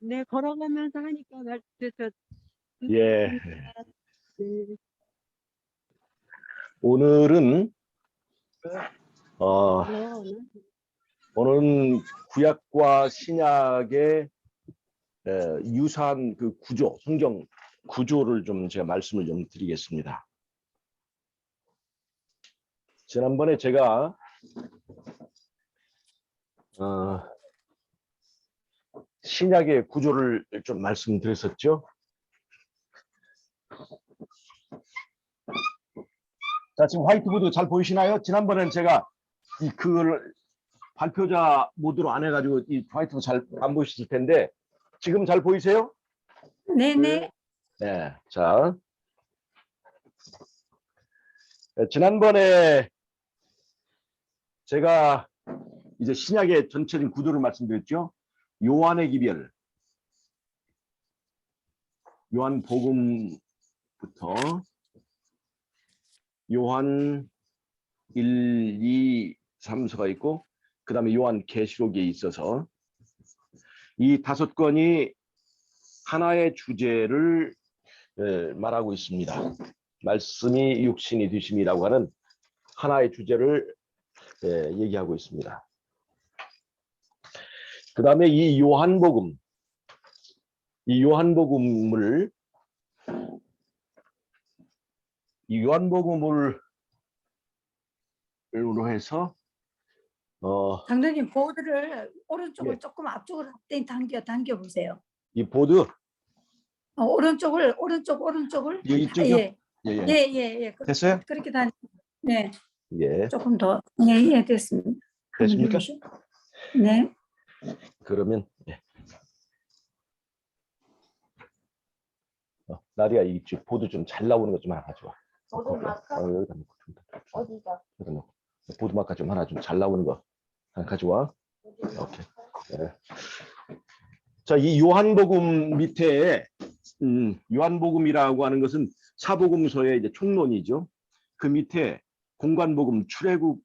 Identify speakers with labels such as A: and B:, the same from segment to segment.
A: 네, 걸어가면서 하니까 그래서
B: 예.
A: 네.
B: 오늘은
A: 네.
B: 오늘은 구약과 신약의 유사한 그 구조, 성경 구조를 좀 제가 말씀을 좀 드리겠습니다. 지난번에 제가 신약의 구조를 좀 말씀드렸었죠. 자, 지금 화이트보드 잘 보이시나요? 지난번에는 제가 그걸 발표자 모드로 안 해가지고 이 화이트보드 잘 안 보이실 텐데 지금 잘 보이세요?
C: 네네.
B: 네. 자, 지난번에 제가 이제 신약의 전체적인 구조를 말씀드렸죠. 요한의 기별, 요한복음부터 요한 1, 2, 3서가 있고 그 다음에 요한계시록에 있어서 이 5권이 하나의 주제를 말하고 있습니다. 말씀이 육신이 되심이라고 하는 하나의 주제를 얘기하고 있습니다. 그 다음에 이 요한복음을 으로 해서
C: 장로님 보드를 오른쪽을
B: 예.
C: 조금 앞쪽으로 당겨 보세요.
B: 이 보드
C: 오른쪽을
B: 이쪽이요?
C: 예. 예.
B: 됐어요?
C: 그렇게 네.
B: 예.
C: 조금 더. 예, 됐습니다.
B: 됐습니까?
C: 네.
B: 그러면 예. 나리야 이 보드 좀 잘 나오는 거 좀 하나 가져와.
D: 보드 마카?
B: 여기다 놓고
D: 어디다?
B: 여기다 놓고 보드 마카 좀 하나 좀 잘 나오는 거 하나 가져와. 오케이. 네. 자, 이 요한복음 밑에 요한복음이라고 하는 것은 사복음서의 이제 총론이죠. 그 밑에 공관복음, 출애굽,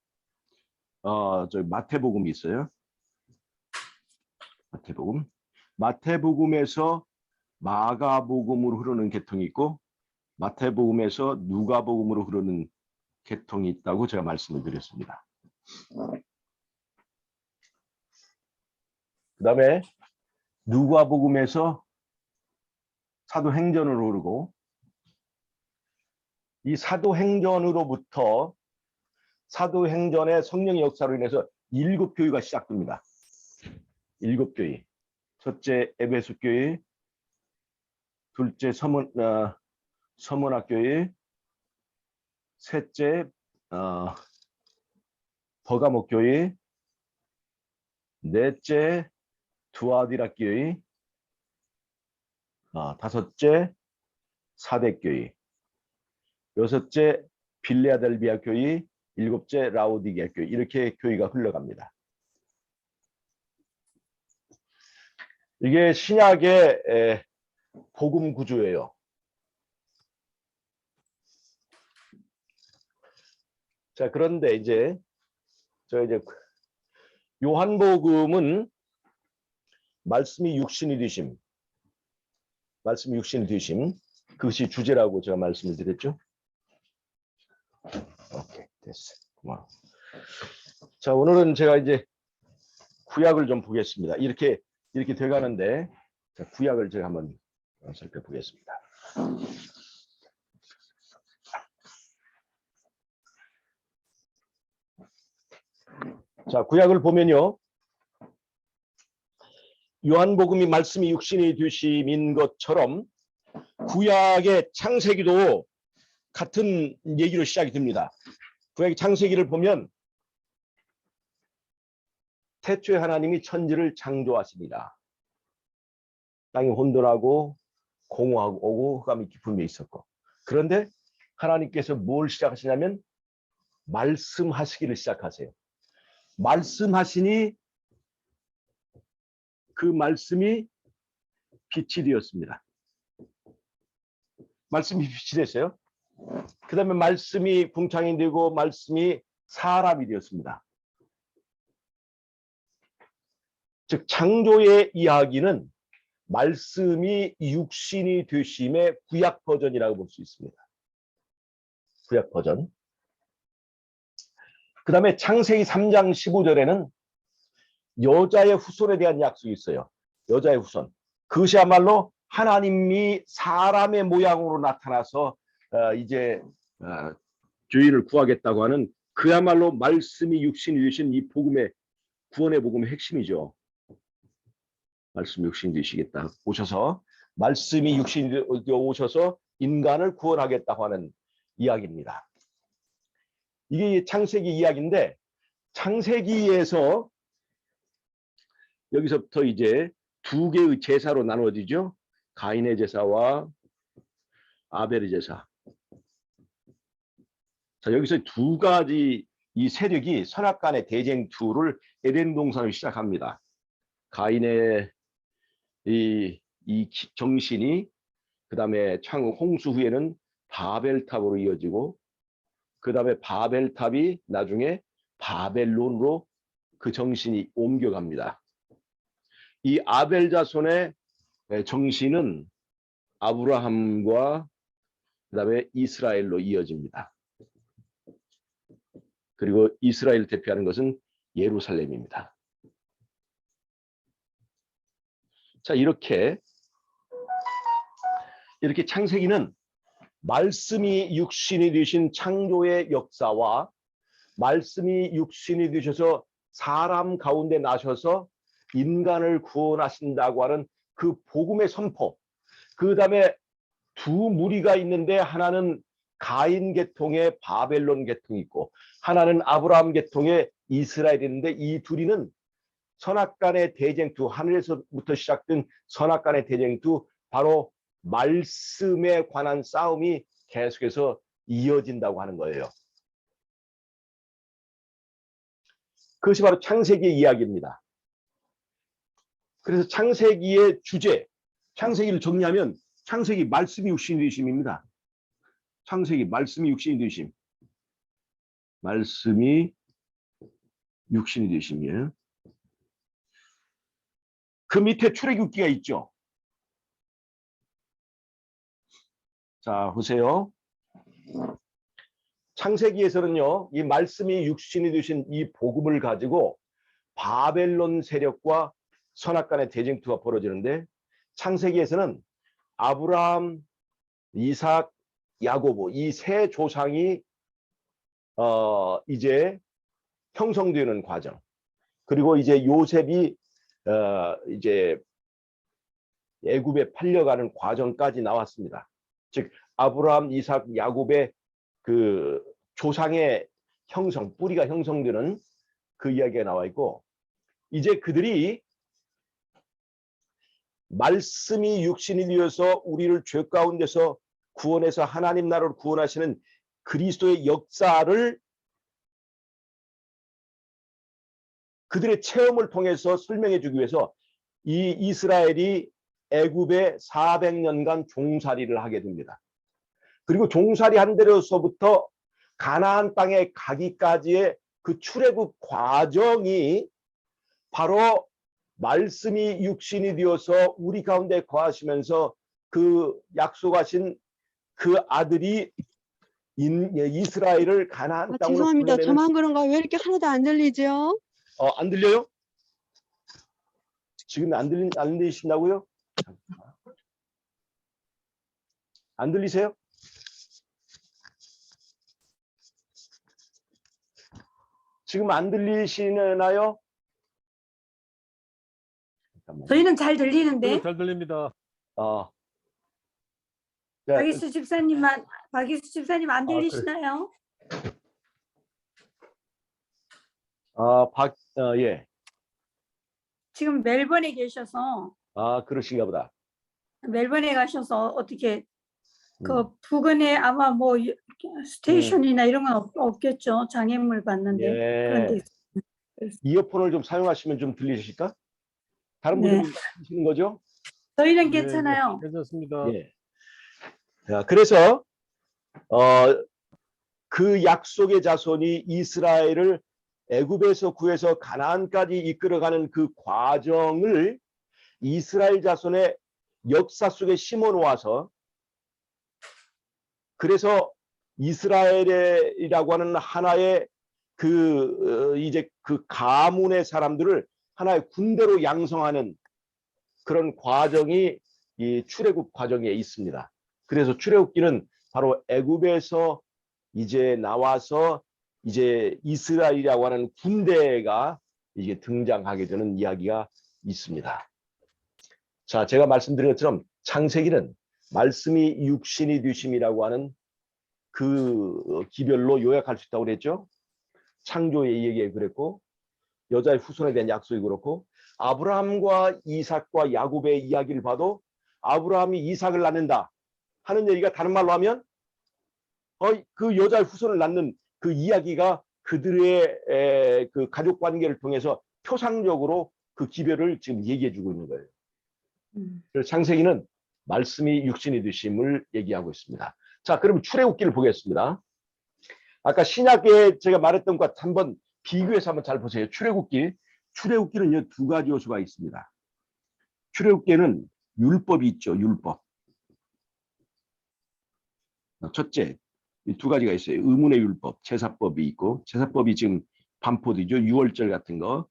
B: 마태복음이 있어요. 마태복음에서 마가복음으로 흐르는 계통이 있고 마태복음에서 누가복음으로 흐르는 계통이 있다고 제가 말씀을 드렸습니다. 그 다음에 누가복음에서 사도행전으로 흐르고 이 사도행전으로부터 사도행전의 성령의 역사로 인해서 7교회가 시작됩니다. 7교회. 첫째 에베소교회, 둘째 서문학교회, 셋째 버가목교회, 넷째 두아디라교회, 다섯째 사대교회, 여섯째 빌레아델비아 교회, 일곱째 라오디게아 교회, 이렇게 교회가 흘러갑니다. 이게 신약의 복음 구조예요. 자, 그런데 이제 요한복음은 말씀이 육신이 되심, 그것이 주제라고 제가 말씀을 드렸죠. 오케이, 됐어. 고마워. 자, 오늘은 제가 이제 구약을 좀 보겠습니다. 이렇게 돼가는데, 자, 구약을 제가 한번 살펴보겠습니다. 자, 구약을 보면요. 요한복음이 말씀이 육신이 되심인 것처럼 구약의 창세기도 같은 얘기로 시작이 됩니다. 구약의 창세기를 보면 태초에 하나님이 천지를 창조하시니라. 땅이 혼돈하고 공허하고 흑암이 깊음에 있었고, 그런데 하나님께서 뭘 시작하시냐면 말씀하시기를 시작하세요. 말씀하시니 그 말씀이 빛이 되었습니다. 말씀이 빛이 됐어요. 그 다음에 말씀이 궁창이 되고 말씀이 사람이 되었습니다. 즉 창조의 이야기는 말씀이 육신이 되심의 구약 버전이라고 볼 수 있습니다. 구약 버전. 그 다음에 창세기 3장 15절에는 여자의 후손에 대한 약속이 있어요. 여자의 후손. 그것이야말로 하나님이 사람의 모양으로 나타나서 이제 죄인을 구하겠다고 하는 그야말로 말씀이 육신이 되신 이 복음의 구원의 복음의 핵심이죠. 말씀이 육신이 되시겠다. 오셔서 말씀이 육신이 되어 오셔서 인간을 구원하겠다고 하는 이야기입니다. 이게 창세기 이야기인데 창세기에서 여기서부터 이제 두 개의 제사로 나누어지죠. 가인의 제사와 아벨의 제사. 자, 여기서 두 가지 이 세력이 선악간의 대쟁투를 에덴 동산을 시작합니다. 가인의 이 정신이 그 다음에 홍수 후에는 바벨탑으로 이어지고 그 다음에 바벨탑이 나중에 바벨론으로 그 정신이 옮겨갑니다. 이 아벨 자손의 정신은 아브라함과 그 다음에 이스라엘로 이어집니다. 그리고 이스라엘 대표하는 것은 예루살렘입니다. 자, 이렇게 창세기는 말씀이 육신이 되신 창조의 역사와 말씀이 육신이 되셔서 사람 가운데 나셔서 인간을 구원하신다고 하는 그 복음의 선포, 그 다음에 두 무리가 있는데 하나는 가인 계통의 바벨론 계통이 있고 하나는 아브라함 계통의 이스라엘이 있는데 이 둘이는 선악간의 대쟁투, 하늘에서부터 시작된 선악간의 대쟁투, 바로 말씀에 관한 싸움이 계속해서 이어진다고 하는 거예요. 그것이 바로 창세기의 이야기입니다. 그래서 창세기의 주제, 창세기를 정리하면 창세기 말씀이 육신이 되심입니다. 창세기 말씀이 육신이 되심. 말씀이 육신이 되심이에요. 그 밑에 출애굽기가 있죠. 자, 보세요. 창세기에서는요, 이 말씀이 육신이 되신 이 복음을 가지고 바벨론 세력과 선악간의 대쟁투가 벌어지는데 창세기에서는 아브라함, 이삭, 야고보 이 세 조상이 이제 형성되는 과정, 그리고 이제 요셉이 이제 애굽에 팔려가는 과정까지 나왔습니다. 즉 아브라함, 이삭, 야곱의 그 조상의 형성, 뿌리가 형성되는 그 이야기가 나와 있고, 이제 그들이 말씀이 육신이 되어서 우리를 죄 가운데서 구원해서 하나님 나라로 구원하시는 그리스도의 역사를 그들의 체험을 통해서 설명해 주기 위해서 이 이스라엘이 애굽에 400년간 종살이를 하게 됩니다. 그리고 종살이 한 데로서부터 가나안 땅에 가기까지의 그 출애굽 과정이 바로 말씀이 육신이 되어서 우리 가운데 거하시면서 그 약속하신 그 아들이 이스라엘을 가나안 땅으로
A: 죄송합니다.
B: 불러내는.
A: 저만 그런가? 왜 이렇게 하나도 안 들리죠?
B: 안 들려요? 지금 안 들리신다고요? 안 들리세요? 지금 안 들리시나요? 잠깐만요.
C: 저희는 잘 들리는데
E: 잘 들립니다.
B: 네,
C: 박희수 집사님 안 들리시나요?
B: 예.
C: 지금 멜번에 계셔서
B: 그러신가 보다.
C: 멜번에 가셔서 어떻게 그 부근에 아마 뭐 스테이션이나 이런 건 없겠죠. 장애물 받는데.
B: 예.
C: 그런데
B: 이어폰을 좀 사용하시면 좀 들리실까? 다른
C: 네.
B: 분들은 들리시는 거죠?
C: 저희는
E: 네,
C: 괜찮아요.
E: 괜찮습니다.
B: 예. 자, 그래서 그 약속의 자손이 이스라엘을 애굽에서 구해서 가나안까지 이끌어가는 그 과정을 이스라엘 자손의 역사 속에 심어 놓아서 그래서 이스라엘이라고 하는 하나의 이제 그 가문의 사람들을 하나의 군대로 양성하는 그런 과정이 이 출애굽 과정에 있습니다. 그래서 출애굽기는 바로 애굽에서 이제 나와서 이제 이스라엘이라고 하는 군대가 이게 등장하게 되는 이야기가 있습니다. 자, 제가 말씀드린 것처럼 창세기는 말씀이 육신이 되심이라고 하는 그 기별로 요약할 수 있다고 그랬죠. 창조의 얘기에 그랬고 여자의 후손에 대한 약속이 그렇고 아브라함과 이삭과 야곱의 이야기를 봐도 아브라함이 이삭을 낳는다 하는 얘기가 다른 말로 하면 그 여자의 후손을 낳는 그 이야기가 그들의 그 가족 관계를 통해서 표상적으로 그 기별을 지금 얘기해 주고 있는 거예요. 그래서 창세기는 말씀이 육신이 되심을 얘기하고 있습니다. 자, 그럼 출애굽기를 보겠습니다. 아까 신약에 제가 말했던 것 한번 비교해서 한번 잘 보세요. 출애굽기는 두 가지 요소가 있습니다. 출애굽기에는 율법이 있죠. 율법. 첫째, 두 가지가 있어요. 의문의 율법, 제사법이 있고, 제사법이 지금 반포되죠. 유월절 같은 거.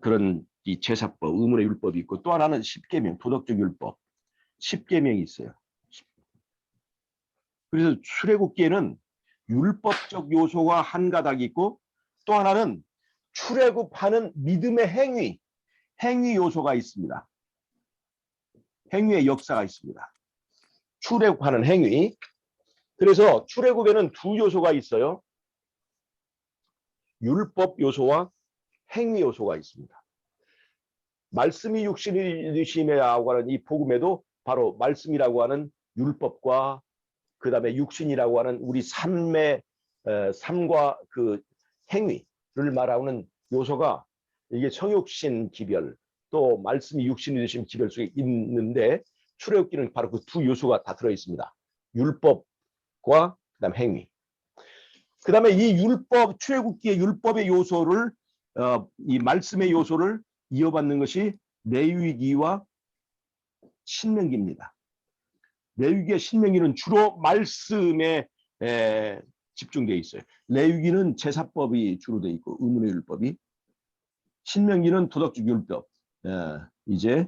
B: 그런 이 제사법, 의문의 율법이 있고, 또 하나는 십계명, 도덕적 율법. 십계명이 있어요. 그래서 출애굽기에는 율법적 요소가 한 가닥 있고, 또 하나는 출애굽하는 믿음의 행위 요소가 있습니다. 행위의 역사가 있습니다. 출애굽하는 행위. 그래서 출애굽에는 두 요소가 있어요. 율법 요소와 행위 요소가 있습니다. 말씀이 육신이 되심이라고 하는 이 복음에도 바로 말씀이라고 하는 율법과 그 다음에 육신이라고 하는 우리 삶과 그 행위를 말하는 요소가 이게 성육신 기별 또 말씀이 육신이 되심 기별 속에 있는데 출애굽기는 바로 그 두 요소가 다 들어 있습니다. 율법과 그다음 행위. 그다음에 이 율법 출애굽기의 율법의 요소를 이 말씀의 요소를 이어받는 것이 레위기와 신명기입니다. 레위기와 신명기는 주로 말씀에 집중되어 있어요. 레위기는 제사법이 주로 되어 있고 의문의 율법이, 신명기는 도덕적 율법, 이제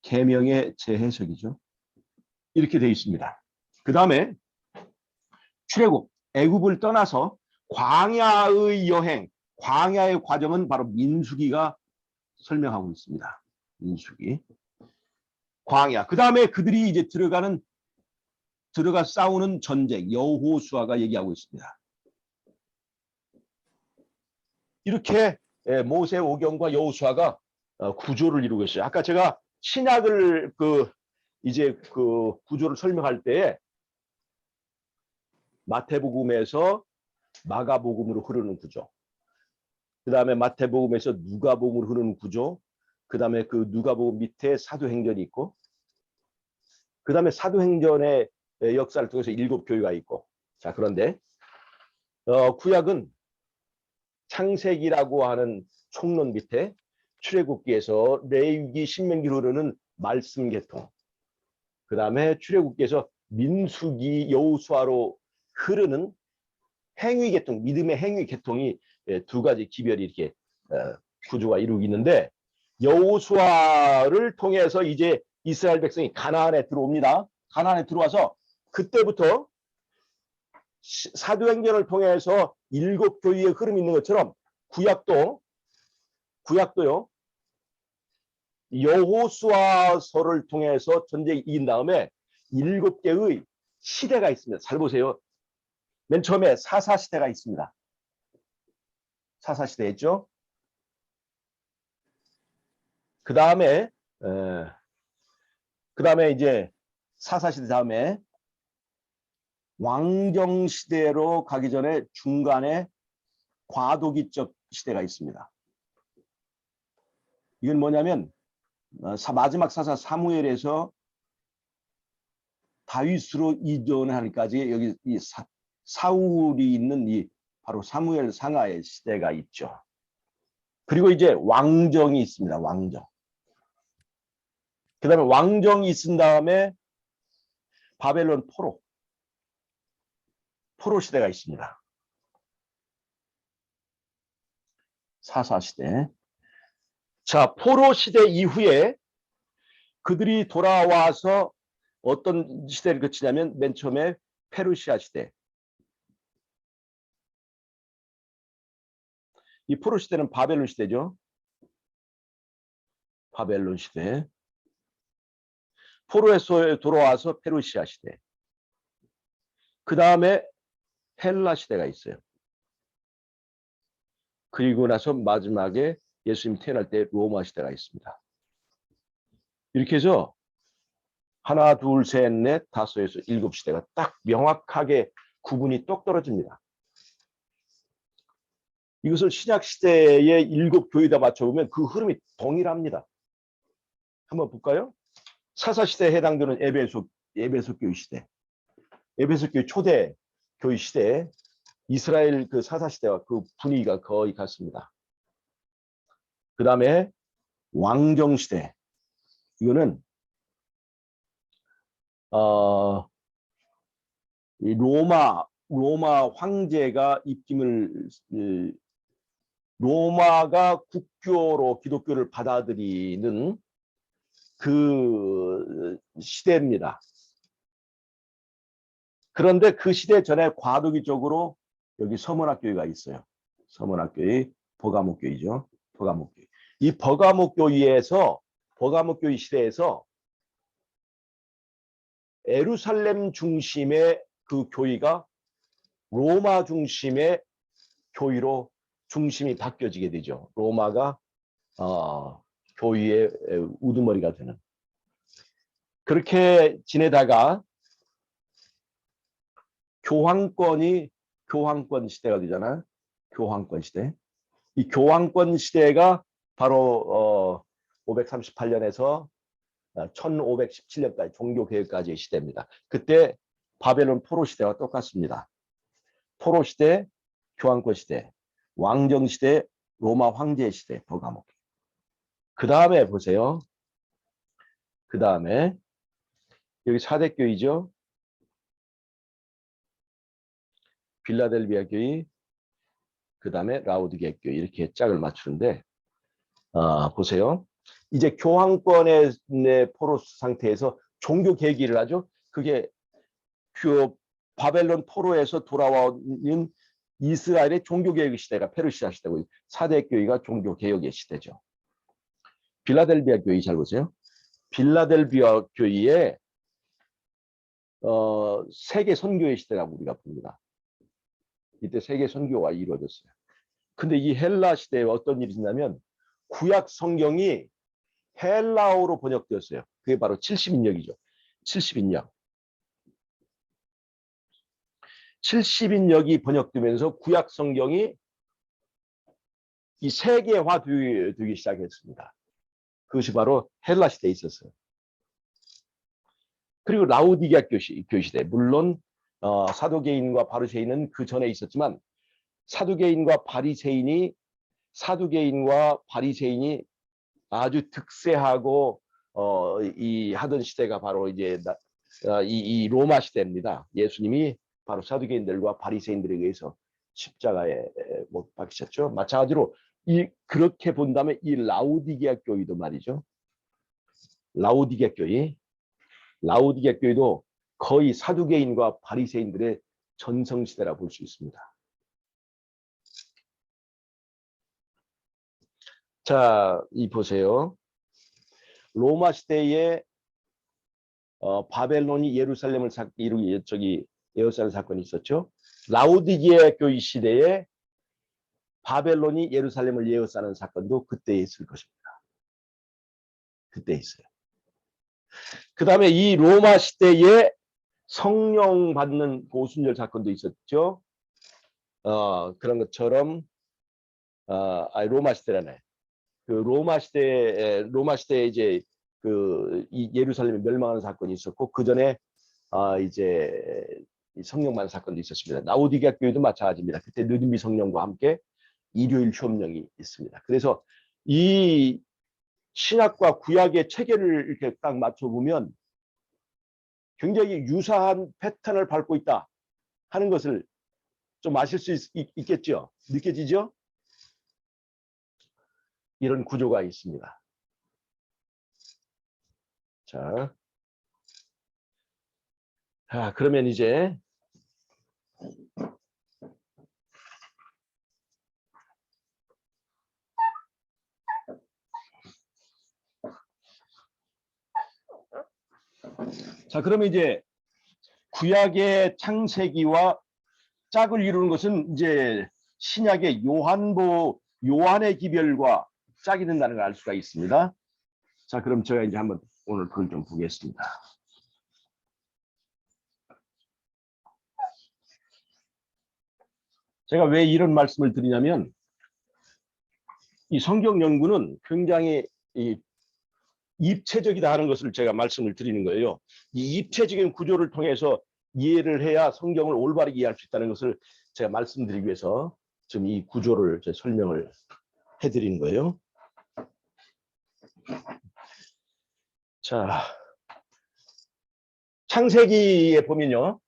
B: 계명의 재해석이죠. 이렇게 되어 있습니다. 그 다음에 출애굽, 애굽을 떠나서 광야의 여행, 광야의 과정은 바로 민수기가 설명하고 있습니다. 민수기, 광야. 그 다음에 그들이 이제 들어가 싸우는 전쟁, 여호수아가 얘기하고 있습니다. 이렇게 모세 오경과 여호수아가 구조를 이루고 있어요. 아까 제가 신약을 이제 그 구조를 설명할 때에 마태복음에서 마가복음으로 흐르는 구조, 그 다음에 마태복음에서 누가복음으로 흐르는 구조, 그 다음에 그 누가복음 밑에 사도행전이 있고, 그 다음에 사도행전의 역사를 통해서 7교회가 있고. 자, 그런데 구약은 창세기라고 하는 총론 밑에 출애굽기에서 레위기 신명기로 흐르는 말씀 계통, 그 다음에 출애굽기에서 민수기 여호수아로 흐르는 행위 계통, 믿음의 행위 계통이 두 가지 기별이 이렇게 구조가 이루고 있는데, 여호수아를 통해서 이제 이스라엘 백성이 가나안에 들어옵니다. 가나안에 들어와서 그때부터 사도행전을 통해서 7교회의 흐름이 있는 것처럼 구약도요 여호수아서를 통해서 전쟁이 이긴 다음에 7개의 시대가 있습니다. 잘 보세요. 맨 처음에 사사시대가 있습니다. 사사시대 있죠. 그 다음에 이제 사사시대 다음에 왕정시대로 가기 전에 중간에 과도기적 시대가 있습니다. 이건 뭐냐면 마지막 사사 사무엘에서 다윗으로 이전하기까지 여기 이 사울이 있는 이 바로 사무엘 상하의 시대가 있죠. 그리고 이제 왕정이 있습니다. 왕정. 그다음에 왕정이 있은 다음에 바벨론 포로 시대가 있습니다. 사사 시대. 자, 포로 시대 이후에 그들이 돌아와서 어떤 시대를 거치냐면 맨 처음에 페르시아 시대. 이 포로 시대는 바벨론 시대죠. 바벨론 시대. 포로에서 돌아와서 페르시아 시대. 그 다음에 헬라 시대가 있어요. 그리고 나서 마지막에 예수님 태어날 때 로마 시대가 있습니다. 이렇게 해서 하나, 둘, 셋, 넷, 다섯에서 일곱 시대가 딱 명확하게 구분이 똑 떨어집니다. 이것을 신약 시대의 일곱 교회에다 맞춰보면 그 흐름이 동일합니다. 한번 볼까요? 사사 시대에 해당되는 에베소 교회 시대, 에베소 교회 초대 교회 시대, 이스라엘 그 사사 시대와 그 분위기가 거의 같습니다. 그 다음에 왕정 시대, 이거는 이 로마 황제가 로마가 국교로 기독교를 받아들이는 그 시대입니다. 그런데 그 시대 전에 과도기적으로 여기 서문학교회가 있어요. 서문학교회, 버가목교회죠. 버가목교회. 이 버가목교회 시대에서 예루살렘 중심의 그 교회가 로마 중심의 교회로 중심이 바뀌어지게 되죠. 로마가 교회의 우두머리가 되는. 그렇게 지내다가 교황권 시대가 되잖아. 교황권 시대. 이 교황권 시대가 바로 538년에서 1517년까지 종교개혁까지의 시대입니다. 그때 바벨론 포로 시대와 똑같습니다. 포로 시대, 교황권 시대, 왕정 시대, 로마 황제 시대, 버가목. 그 다음에 보세요. 그 다음에 여기 사대교회죠. 빌라델비아 교회, 그 다음에 라오디게 교회 이렇게 짝을 맞추는데 보세요. 이제 교황권의 포로 상태에서 종교 개혁을 하죠. 그게 그 바벨론 포로에서 돌아온 이스라엘의 종교 개혁의 시대가 페르시아 시대고 사대 교회가 종교 개혁의 시대죠. 빌라델비아 교회 잘 보세요. 빌라델비아 교회의 세계 선교의 시대라고 우리가 봅니다. 이때 세계 선교가 이루어졌어요. 근데 이 헬라 시대에 어떤 일이 있냐면 구약 성경이 헬라어로 번역되었어요. 그게 바로 70인역이죠. 70인역. 70인역이 번역되면서 구약 성경이 이 세계화되기 시작했습니다. 그것이 바로 헬라 시대에 있었어요. 그리고 라우디게아 교시대. 물론 사두개인과 바리새인은 그 전에 있었지만 사두개인과 바리새인이 아주 득세하고 이 하던 시대가 바로 이제 이 로마 시대입니다. 예수님이 바로 사두개인들과 바리새인들에 의해서 십자가에 못 박히셨죠. 마찬가지로 그렇게 본다면 이 라우디게아 교회도 말이죠. 라우디게아 교회도 거의 사두개인과 바리새인들의 전성시대라 볼 수 있습니다. 자, 보세요. 로마 시대에 바벨론이 예루살렘 사건이 있었죠. 라우디게아 교회 시대에 바벨론이 예루살렘을 에워싸는 사건도 그때 있을 것입니다. 그때 있어요. 그 다음에 이 로마 시대에 성령 받는 오순절 사건도 있었죠. 그런 것처럼 로마 시대라네. 그 로마 시대에 이제 이 예루살렘이 멸망하는 사건이 있었고 그 전에 이제 성령 받는 사건도 있었습니다. 라우디게아 교회도 마찬가지입니다. 그때 느림미 성령과 함께 일요일 휴업령이 있습니다. 그래서 이 신약과 구약의 체계를 이렇게 딱 맞춰보면 굉장히 유사한 패턴을 밟고 있다 하는 것을 좀 아실 수 있겠죠? 느껴지죠? 이런 구조가 있습니다. 자, 그러면 이제 그러면 이제 구약의 창세기와 짝을 이루는 것은 이제 신약의 요한의 기별과 짝이 된다는 걸 알 수가 있습니다. 자, 그럼 제가 이제 한번 오늘 그걸 좀 보겠습니다. 제가 왜 이런 말씀을 드리냐면 이 성경 연구는 굉장히 입체적이다 하는 것을 제가 말씀을 드리는 거예요. 이 입체적인 구조를 통해서 이해를 해야 성경을 올바르게 이해할 수 있다는 것을 제가 말씀드리기 위해서 지금 이 구조를 설명을 해드리는 거예요. 자, 창세기에 보면요.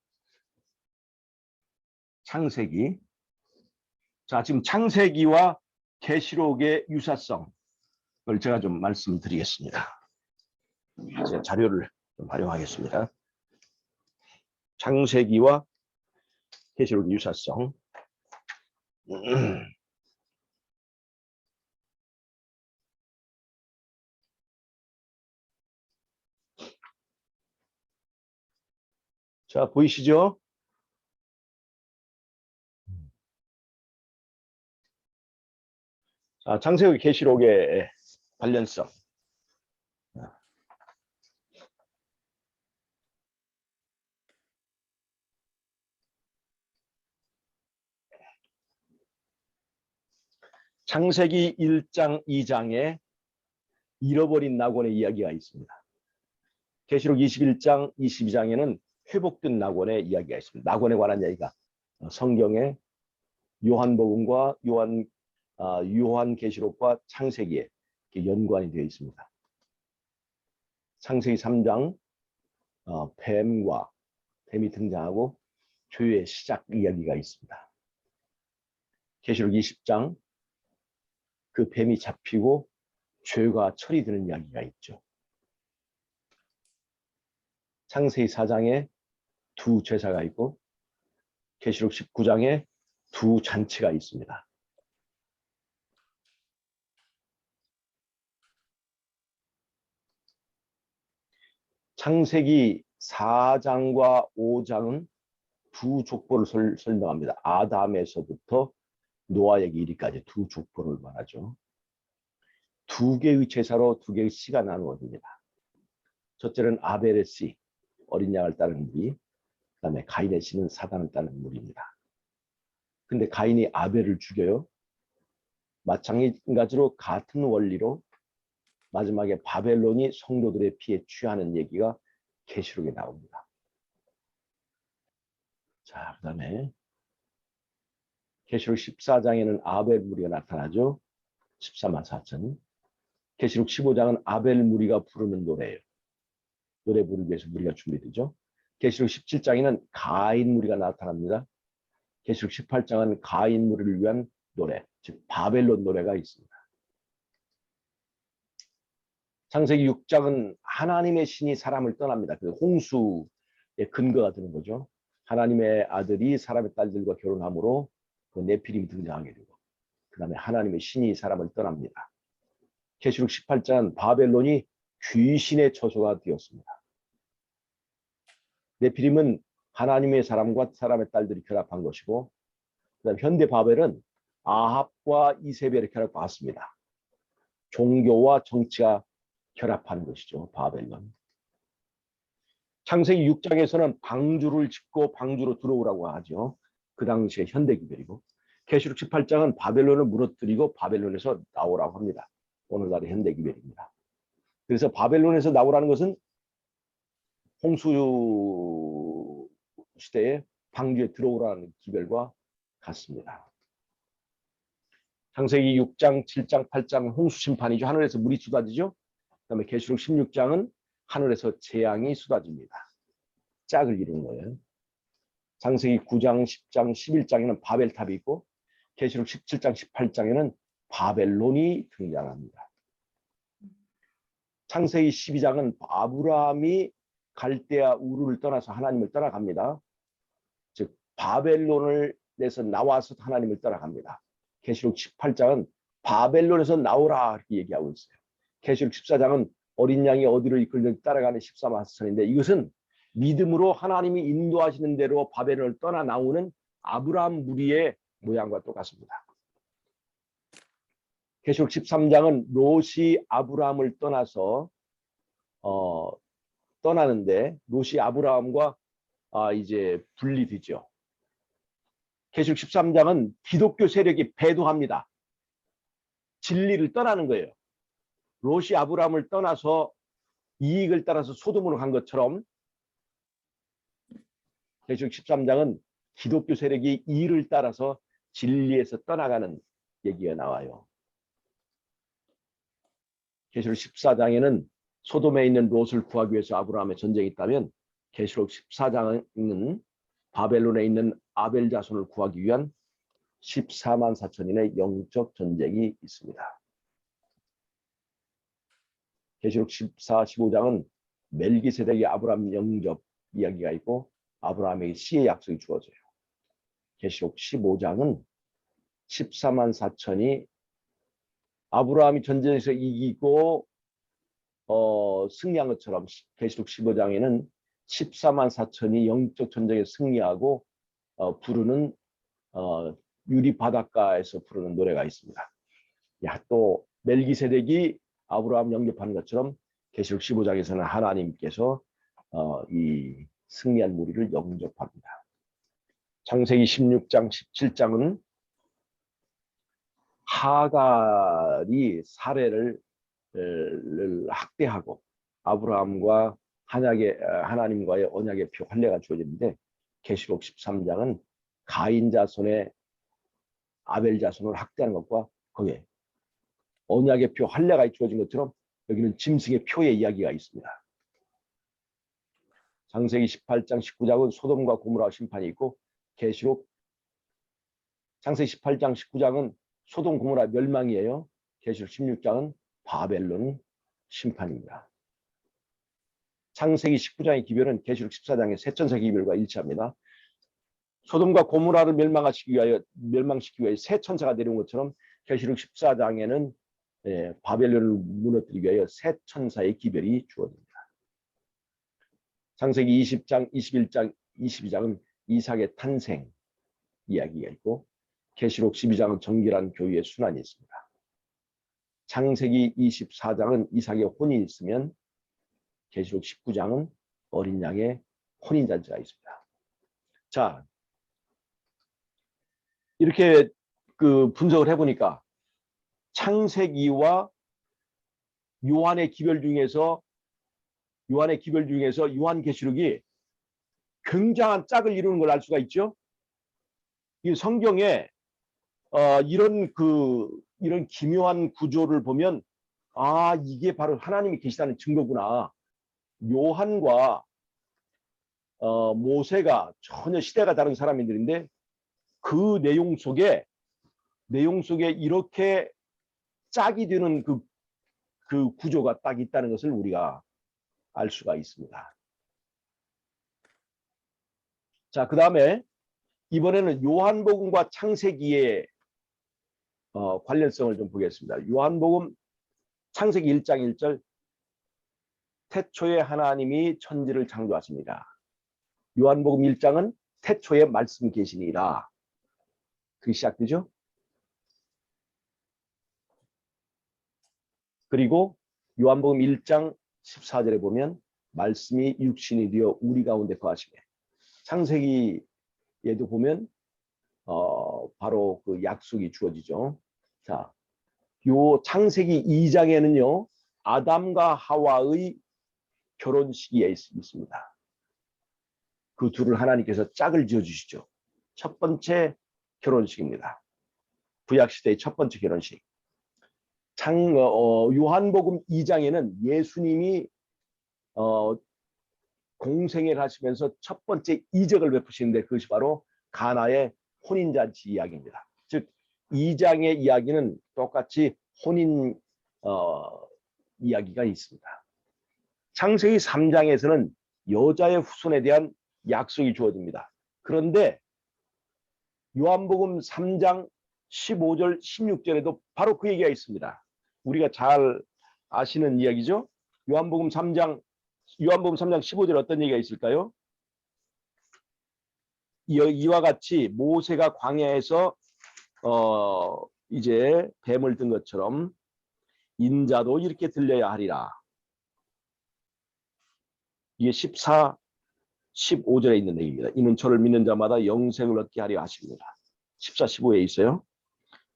B: 창세기. 자, 지금 창세기와 계시록의 유사성을 제가 좀 말씀드리겠습니다. 제 자료를 좀 활용하겠습니다. 창세기와 계시록의 유사성. 자, 보이시죠? 자, 창세기 계시록의 관련성. 창세기 1장, 2장에 잃어버린 낙원의 이야기가 있습니다. 계시록 21장, 22장에는 회복된 낙원의 이야기가 있습니다. 낙원에 관한 이야기가 성경의 요한복음과 요한계시록과 창세기에 연관이 되어 있습니다. 창세기 3장 뱀이 등장하고 죄의 시작 이야기가 있습니다. 계시록 20장 그 뱀이 잡히고 죄가 처리되는 이야기가 있죠. 창세기 4장에 두 제사가 있고 계시록 19장에 두 잔치가 있습니다. 창세기 4장과 5장은 두 족보를 설명합니다. 아담에서부터 노아에게 이르기까지 두 족보를 말하죠. 두 개의 제사로 두 개의 씨가 나누어집니다. 첫째는 아벨의 씨, 어린 양을 따르는 무리, 그다음에 가인의 씨는 사단을 따르는 무리입니다. 근데 가인이 아벨을 죽여요. 마찬가지로 같은 원리로 마지막에 바벨론이 성도들의 피에 취하는 얘기가 계시록에 나옵니다. 자, 그다음에 계시록 14장에는 아벨 무리가 나타나죠. 14만 4천. 계시록 15장은 아벨 무리가 부르는 노래예요. 노래 부르기 위해서 무리가 준비되죠. 계시록 17장에는 가인 무리가 나타납니다. 계시록 18장은 가인 무리를 위한 노래, 즉 바벨론 노래가 있습니다. 창세기 6장은 하나님의 신이 사람을 떠납니다. 그 홍수의 근거가 되는 거죠. 하나님의 아들이 사람의 딸들과 결혼함으로 그 네피림이 등장하게 되고 그 다음에 하나님의 신이 사람을 떠납니다. 계시록 18장은 바벨론이 귀신의 처소가 되었습니다. 네피림은 하나님의 사람과 사람의 딸들이 결합한 것이고 그다음 현대 바벨은 아합과 이세벨의 결합을 봤습니다. 종교와 정치가 결합하는 것이죠. 바벨론. 창세기 6장에서는 방주를 짓고 방주로 들어오라고 하죠. 그 당시에 현대 기별이고 계시록 18장은 바벨론을 무너뜨리고 바벨론에서 나오라고 합니다. 오늘날의 현대 기별입니다. 그래서 바벨론에서 나오라는 것은 홍수 시대에 방주에 들어오라는 기별과 같습니다. 창세기 6장, 7장, 8장 홍수 심판이죠. 하늘에서 물이 쏟아지죠. 그다음에 계시록 16장은 하늘에서 재앙이 쏟아집니다. 짝을 이루는 거예요. 창세기 9장, 10장, 11장에는 바벨탑이 있고 계시록 17장, 18장에는 바벨론이 등장합니다. 창세기 12장은 아브라함이 갈대아 우르를 떠나서 하나님을 떠나갑니다. 즉 바벨론에서 나와서 하나님을 떠나갑니다. 계시록 18장은 바벨론에서 나오라 이렇게 얘기하고 있어요. 계시록 14장은 어린 양이 어디로 이끌려 따라가는 14마선인데 이것은 믿음으로 하나님이 인도하시는 대로 바벨론을 떠나 나오는 아브라함 무리의 모양과 똑같습니다. 계시록 13장은 롯이 아브라함을 떠나서 떠나는데 롯이 아브라함과 이제 분리되죠. 계시록 13장은 기독교 세력이 배도합니다. 진리를 떠나는 거예요. 롯이 아브라함을 떠나서 이익을 따라서 소돔으로 간 것처럼 계시록 13장은 기독교 세력이 이를 따라서 진리에서 떠나가는 얘기가 나와요. 계시록 14장에는 소돔에 있는 롯을 구하기 위해서 아브라함의 전쟁이 있다면 계시록 14장은 바벨론에 있는 아벨 자손을 구하기 위한 14만 4천인의 영적 전쟁이 있습니다. 계시록 14, 15장은 멜기세덱의 아브라함 영접 이야기가 있고 아브라함에게 씨의 약속이 주어져요. 계시록 15장은 14만 4천이 아브라함이 전쟁에서 이기고 승리한 것처럼 계시록 15장에는 14만 4천이 영적 전쟁에 승리하고 부르는 유리 바닷가에서 부르는 노래가 있습니다. 또 멜기세덱이 아브라함 영접하는 것처럼 계시록 15장에서는 하나님께서 이 승리한 무리를 영접합니다. 창세기 16장, 17장은 하갈이 사레를 학대하고 아브라함과 하나님과의 언약의 표 할례가 주어지는데 계시록 13장은 가인 자손의 아벨 자손을 학대하는 것과 거기에 언약의 표 할례가 주어진 것처럼 여기는 짐승의 표의 이야기가 있습니다. 창세기 18장 19장은 소돔과 고모라 심판이 있고 창세기 18장 19장은 소돔 고모라 멸망이에요. 계시록 16장은 바벨론 심판입니다. 창세기 19장의 기별은 계시록 14장의 새 천사 기별과 일치합니다. 소돔과 고모라를 멸망시키기 위하여 새 천사가 내려온 것처럼 계시록 14장에는 바벨론을 무너뜨리기 위하여 새 천사의 기별이 주어집니다. 창세기 20장, 21장, 22장은 이삭의 탄생 이야기가 있고 계시록 12장은 정결한 교회의 순환이 있습니다. 창세기 24장은 이삭의 혼이 있으면 계시록 19장은 어린 양의 혼인잔치가 있습니다. 자, 이렇게 분석을 해보니까 창세기와 요한의 기별 중에서 요한계시록이 굉장한 짝을 이루는 걸 알 수가 있죠. 이 성경에 이런 기묘한 구조를 보면 이게 바로 하나님이 계시다는 증거구나. 요한과 모세가 전혀 시대가 다른 사람들인데 그 내용 속에 이렇게 짝이 되는 그 구조가 딱 있다는 것을 우리가 알 수가 있습니다. 자, 그 다음에 이번에는 요한복음과 창세기의 관련성을 좀 보겠습니다. 요한복음 창세기 1장 1절 태초에 하나님이 천지를 창조하십니다. 요한복음 1장은 태초에 말씀이 계시니라. 그게 시작되죠. 그리고 요한복음 1장 14절에 보면 말씀이 육신이 되어 우리 가운데 거하시게. 창세기에도 보면 바로 그 약속이 주어지죠. 자, 요 창세기 2장에는요 아담과 하와의 결혼식이 있습니다. 그 둘을 하나님께서 짝을 지어주시죠. 첫 번째 결혼식입니다. 구약시대의 첫 번째 결혼식. 요한복음 2장에는 예수님이 공생애를 하시면서 첫 번째 이적을 베푸시는데 그것이 바로 가나의 혼인잔치 이야기입니다. 즉 2장의 이야기는 똑같이 혼인 이야기가 있습니다. 창세기 3장에서는 여자의 후손에 대한 약속이 주어집니다. 그런데 요한복음 3장 15절 16절에도 바로 그 얘기가 있습니다. 우리가 잘 아시는 이야기죠. 요한복음 3장 15절에 어떤 얘기가 있을까요? 이와 같이 모세가 광야에서 이제 뱀을 든 것처럼 인자도 이렇게 들려야 하리라. 이게 14, 15절에 있는 얘기입니다. 이는 저를 믿는 자마다 영생을 얻게 하려 하십니다. 14, 15에 있어요.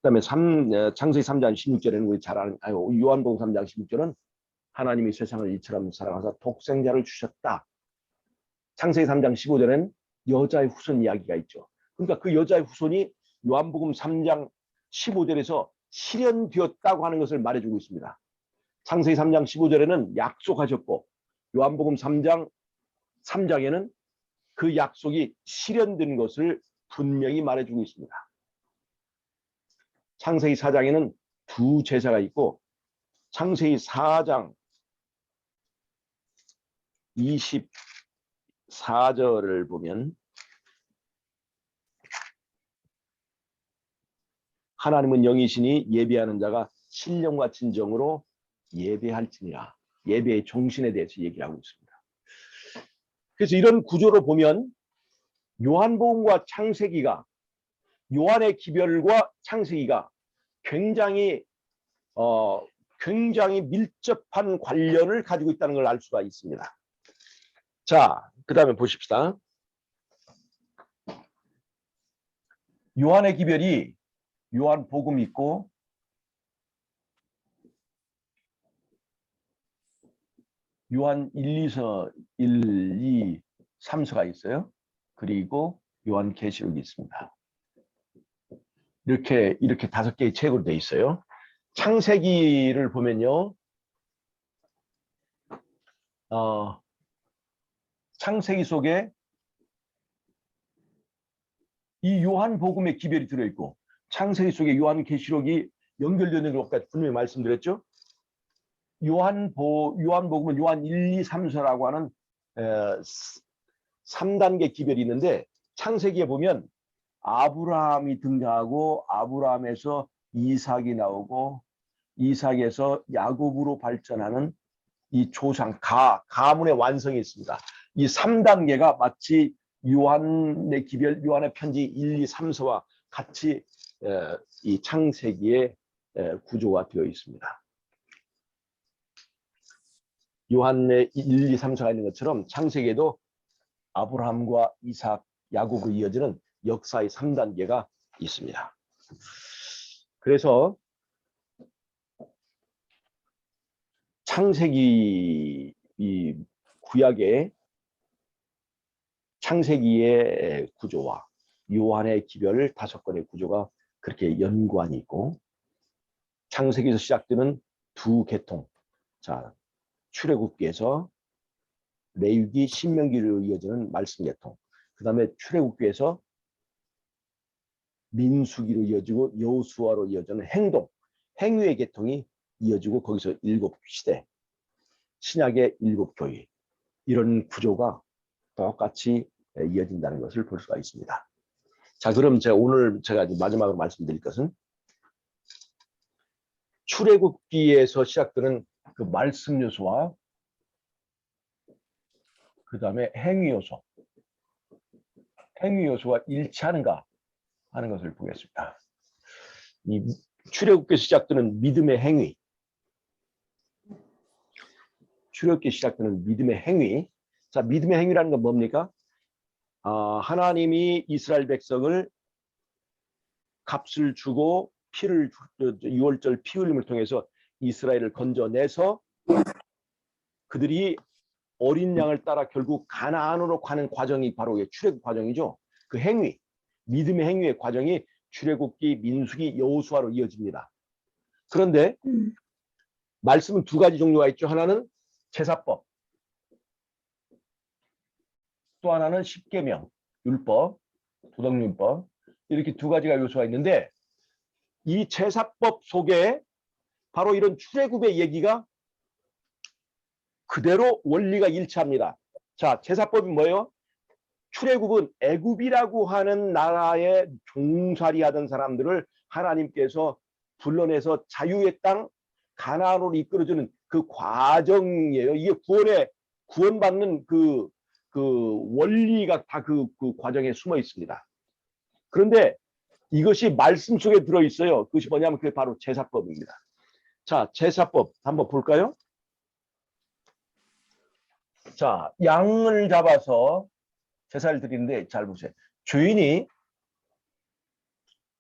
B: 그다음에 창세기 3장 16절에는 우리 잘 아는 요한복음 3장 16절은 하나님이 세상을 이처럼 사랑하사 독생자를 주셨다. 창세기 3장 15절에는 여자의 후손 이야기가 있죠. 그러니까 그 여자의 후손이 요한복음 3장 15절에서 실현되었다고 하는 것을 말해주고 있습니다. 창세기 3장 15절에는 약속하셨고 요한복음 3장에는 그 약속이 실현된 것을 분명히 말해주고 있습니다. 창세기 4장에는 두 제사가 있고 창세기 4장 24절을 보면 하나님은 영이시니 예배하는 자가 신령과 진정으로 예배할지니라. 예배의 정신에 대해서 얘기하고 있습니다. 그래서 이런 구조로 보면 요한복음과 창세기가 요한의 기별과 창세기가 굉장히 밀접한 관련을 가지고 있다는 걸 알 수가 있습니다. 자, 그 다음에 보십시다. 요한의 기별이 요한복음이 있고 요한 1, 2, 3서가 있어요. 그리고 요한계시록이 있습니다. 이렇게 5개의 책으로 되어 있어요. 창세기를 보면요. 창세기 속에 이 요한복음의 기별이 들어있고 창세기 속에 요한계시록이 연결되는 것까지 분명히 말씀드렸죠. 요한복음은 요한 1, 2, 3서라고 하는 3단계 기별이 있는데 창세기에 보면 아브라함이 등장하고 아브라함에서 이삭이 나오고 이삭에서 야곱으로 발전하는 이 조상 가문의 완성이 있습니다. 이 3단계가 마치 요한의 기별, 요한의 편지 1, 2, 3서와 같이 이 창세기의 구조가 되어 있습니다. 요한의 1, 2, 3서가 있는 것처럼 창세기에도 아브라함과 이삭, 야곱으로 이어지는 역사의 3단계가 있습니다. 그래서 창세기 이 구약의 창세기의 구조와 요한의 기별 5건의 구조가 그렇게 연관이 있고 창세기에서 시작되는 두 계통, 자 출애굽기에서 레위기, 신명기로 이어지는 말씀 계통, 그 다음에 출애굽기에서 민수기로 이어지고 여호수아로 이어지는 행위의 계통이 이어지고 거기서 7시대, 신약의 7교회 이런 구조가 똑같이 이어진다는 것을 볼 수가 있습니다. 자, 그럼 오늘 제가 마지막으로 말씀드릴 것은 출애굽기에서 시작되는 그 말씀 요소와 그 다음에 행위 요소가 일치하는가 하는 것을 보겠습니다. 이 출애굽기에서 시작되는 믿음의 행위, 자, 믿음의 행위라는 건 뭡니까? 하나님이 이스라엘 백성을 값을 주고 피를 6월절 피 흘림을 통해서 이스라엘을 건져내서 그들이 어린 양을 따라 결국 가나안으로 가는 과정이 바로 출애굽 과정이죠. 그 행위, 믿음의 행위의 과정이 출애굽기, 민수기, 여호수아로 이어집니다. 그런데
C: 음.
B: 말씀은 두 가지 종류가 있죠. 하나는 제사법, 또 하나는 십계명, 율법, 도덕윤법, 이렇게 두 가지가 요소가 있는데 이 제사법 속에 바로 이런 출애굽의 얘기가 그대로 원리가 일치합니다. 자, 제사법이 뭐예요? 출애굽은 애굽이라고 하는 나라에 종살이하던 사람들을 하나님께서 불러내서 자유의 땅 가나안으로 이끌어주는 그 과정이에요. 이게 구원받는 그 원리가 다 그 과정에 숨어 있습니다. 그런데 이것이 말씀 속에 들어 있어요. 그것이 뭐냐면 그게 바로 제사법입니다. 자, 제사법 한번 볼까요? 자, 양을 잡아서 제사를 드리는데 잘 보세요. 주인이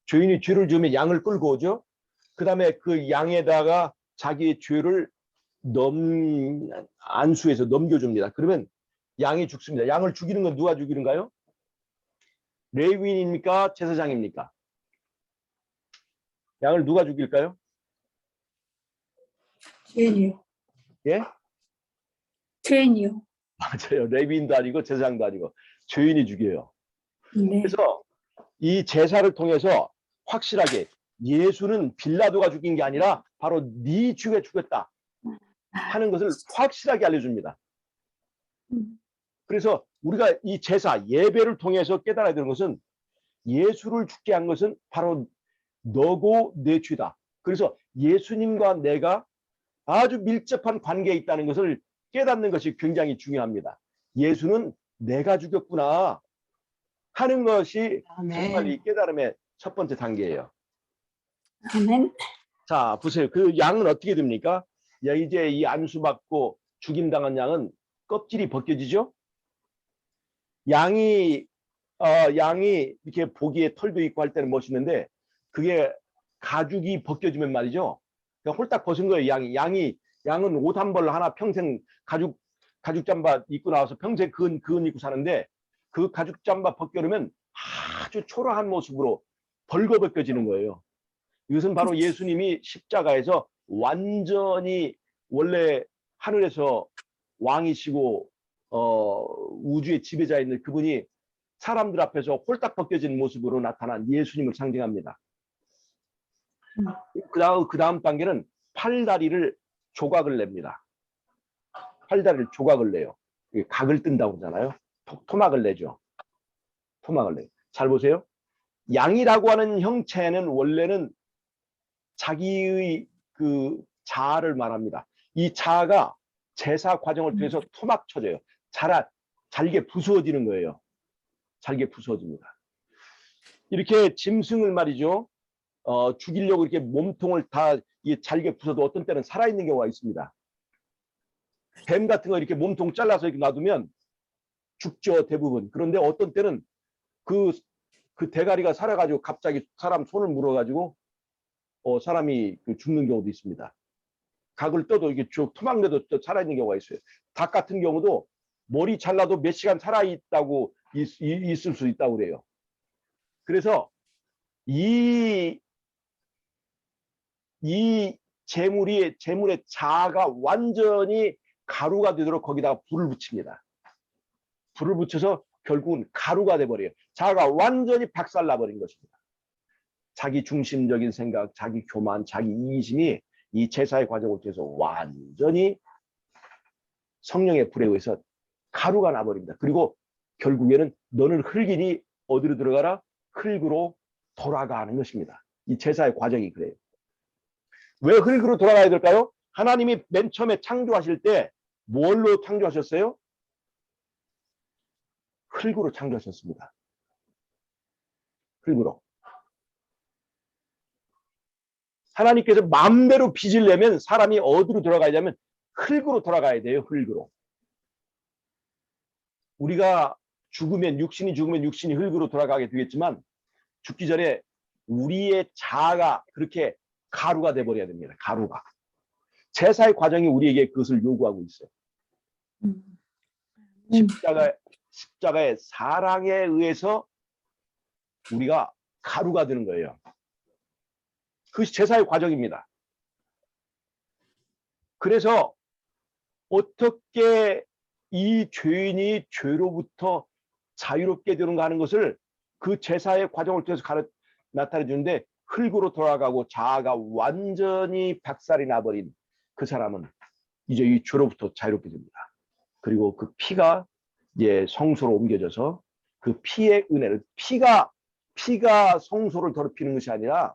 B: 죄를 지으면 양을 끌고 오죠. 그 다음에 그 양에다가 자기의 죄를 안수해서 넘겨줍니다. 그러면 양이 죽습니다. 양을 죽이는 건 누가 죽이는가요? 레위인입니까? 제사장입니까? 양을 누가 죽일까요?
C: 죄인이요.
B: 예?
C: 죄인이요.
B: 맞아요. 레위인도 아니고 제사장도 아니고 죄인이 죽여요.
C: 네.
B: 그래서 이 제사를 통해서 확실하게 예수는 빌라도가 죽인 게 아니라 바로 네 주에 죽였다 하는 것을 확실하게 알려줍니다. 그래서 우리가 이 제사, 예배를 통해서 깨달아야 되는 것은 예수를 죽게 한 것은 바로 너고 내 죄다. 그래서 예수님과 내가 아주 밀접한 관계에 있다는 것을 깨닫는 것이 굉장히 중요합니다. 예수는 내가 죽였구나 하는 것이 정말 이 깨달음의 첫 번째 단계예요.
C: 아멘.
B: 자, 보세요. 그 양은 어떻게 됩니까? 야, 이제 이 안수받고 죽임당한 양은 껍질이 벗겨지죠? 양이 이렇게 보기에 털도 있고 할 때는 멋있는데 그게 가죽이 벗겨지면 말이죠. 그러니까 홀딱 벗은 거예요. 양은 옷 한 벌 하나 평생 가죽 잠바 입고 나와서 평생 그은 입고 사는데 그 가죽 잠바 벗겨놓으면 아주 초라한 모습으로 벌거벗겨지는 거예요. 이것은 바로 예수님이 십자가에서 완전히 원래 하늘에서 왕이시고 우주의 지배자인 그분이 사람들 앞에서 홀딱 벗겨진 모습으로 나타난 예수님을 상징합니다. 그 다음 단계는 팔다리를 조각을 냅니다. 팔다리를 조각을 내요. 각을 뜬다고 하잖아요. 토막을 내죠. 토막을 내요. 잘 보세요. 양이라고 하는 형체는 원래는 자기의 그 자아를 말합니다. 이 자아가 제사 과정을 통해서 토막 쳐져요. 잘게 부수어지는 거예요. 잘게 부수어집니다. 이렇게 짐승을 말이죠. 죽이려고 이렇게 몸통을 다 잘게 부숴도 어떤 때는 살아있는 경우가 있습니다. 뱀 같은 거 이렇게 몸통 잘라서 이렇게 놔두면 죽죠, 대부분. 그런데 어떤 때는 그 대가리가 살아가지고 갑자기 사람 손을 물어가지고 사람이 죽는 경우도 있습니다. 각을 떠도 이게 토막 내도 살아있는 경우가 있어요. 닭 같은 경우도 머리 잘라도 몇 시간 살아있다고 있을 수 있다고 그래요. 그래서 이 재물의 자아가 완전히 가루가 되도록 거기다가 불을 붙입니다. 불을 붙여서 결국은 가루가 돼버려요. 자아가 완전히 박살나버린 것입니다. 자기 중심적인 생각, 자기 교만, 자기 이기심이 이 제사의 과정을 통해서 완전히 성령의 불에 의해서 가루가 나버립니다. 그리고 결국에는 너는 흙이니 어디로 들어가라? 흙으로 돌아가는 것입니다. 이 제사의 과정이 그래요. 왜 흙으로 돌아가야 될까요? 하나님이 맨 처음에 창조하실 때 뭘로 창조하셨어요? 흙으로 창조하셨습니다. 흙으로. 하나님께서 마음대로 빚을 내면 사람이 어디로 돌아가야 되냐면 흙으로 돌아가야 돼요. 흙으로. 우리가 육신이 죽으면 육신이 흙으로 돌아가게 되겠지만 죽기 전에 우리의 자아가 그렇게 가루가 돼버려야 됩니다. 가루가. 제사의 과정이 우리에게 그것을 요구하고 있어요. 십자가의 사랑에 의해서 우리가 가루가 되는 거예요. 그것이 제사의 과정입니다. 그래서 어떻게 이 죄인이 죄로부터 자유롭게 되는가 하는 것을 그 제사의 과정을 통해서 나타내 주는데, 흙으로 돌아가고 자아가 완전히 박살이 나버린 그 사람은 이제 이 죄로부터 자유롭게 됩니다. 그리고 그 피가 이제 성소로 옮겨져서 그 피의 은혜를, 피가 성소를 더럽히는 것이 아니라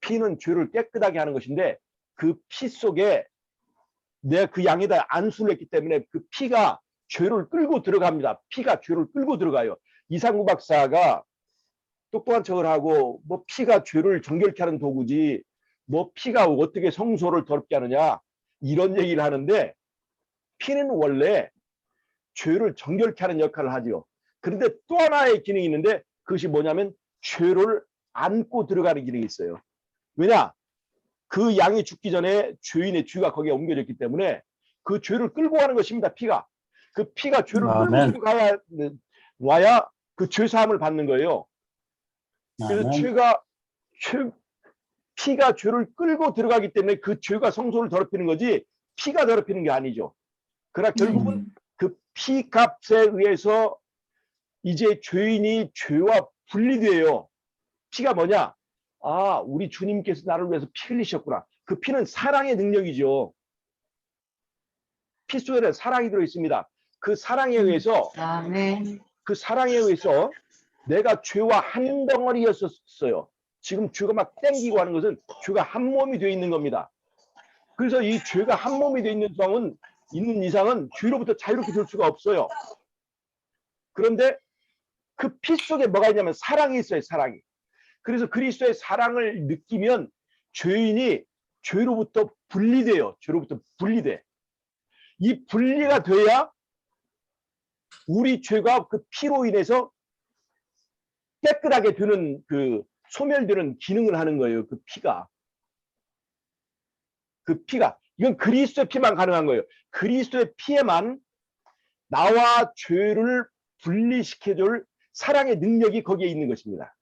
B: 피는 죄를 깨끗하게 하는 것인데, 그 피 속에 내가 그 양에다 안수를 했기 때문에 그 피가 죄를 끌고 들어갑니다. 피가 죄를 끌고 들어가요. 이상구 박사가 똑똑한 척을 하고 뭐 피가 죄를 정결케 하는 도구지 뭐 피가 어떻게 성소를 더럽게 하느냐 이런 얘기를 하는데, 피는 원래 죄를 정결케 하는 역할을 하죠. 그런데 또 하나의 기능이 있는데, 그것이 뭐냐면 죄를 안고 들어가는 기능이 있어요. 왜냐? 그 양이 죽기 전에 죄인의 죄가 거기에 옮겨졌기 때문에 그 죄를 끌고 가는 것입니다. 피가. 그 피가 죄를 끌고 가야 와야 그 죄 사함을 받는 거예요. 그래서 피가 죄를 끌고 들어가기 때문에 그 죄가 성소를 더럽히는 거지 피가 더럽히는 게 아니죠. 그러나 결국은 그 피값에 의해서 이제 죄인이 죄와 분리돼요. 피가 뭐냐? 아, 우리 주님께서 나를 위해서 피 흘리셨구나. 그 피는 사랑의 능력이죠. 피 속에는 사랑이 들어 있습니다. 그 사랑에 의해서 내가 죄와 한 덩어리였었어요. 지금 죄가 막 땡기고 하는 것은 죄가 한 몸이 되어 있는 겁니다. 그래서 이 죄가 한 몸이 되어 있는 이상은 죄로부터 자유롭게 될 수가 없어요. 그런데 그 피 속에 뭐가 있냐면 사랑이 있어요. 사랑이. 그래서 그리스도의 사랑을 느끼면 죄인이 죄로부터 분리돼요. 죄로부터 분리돼. 이 분리가 돼야 우리 죄가 그 피로 인해서 깨끗하게 되는, 그 소멸되는 기능을 하는 거예요. 그 피가. 이건 그리스도의 피만 가능한 거예요. 그리스도의 피에만 나와 죄를 분리시켜줄 사랑의 능력이 거기에 있는 것입니다.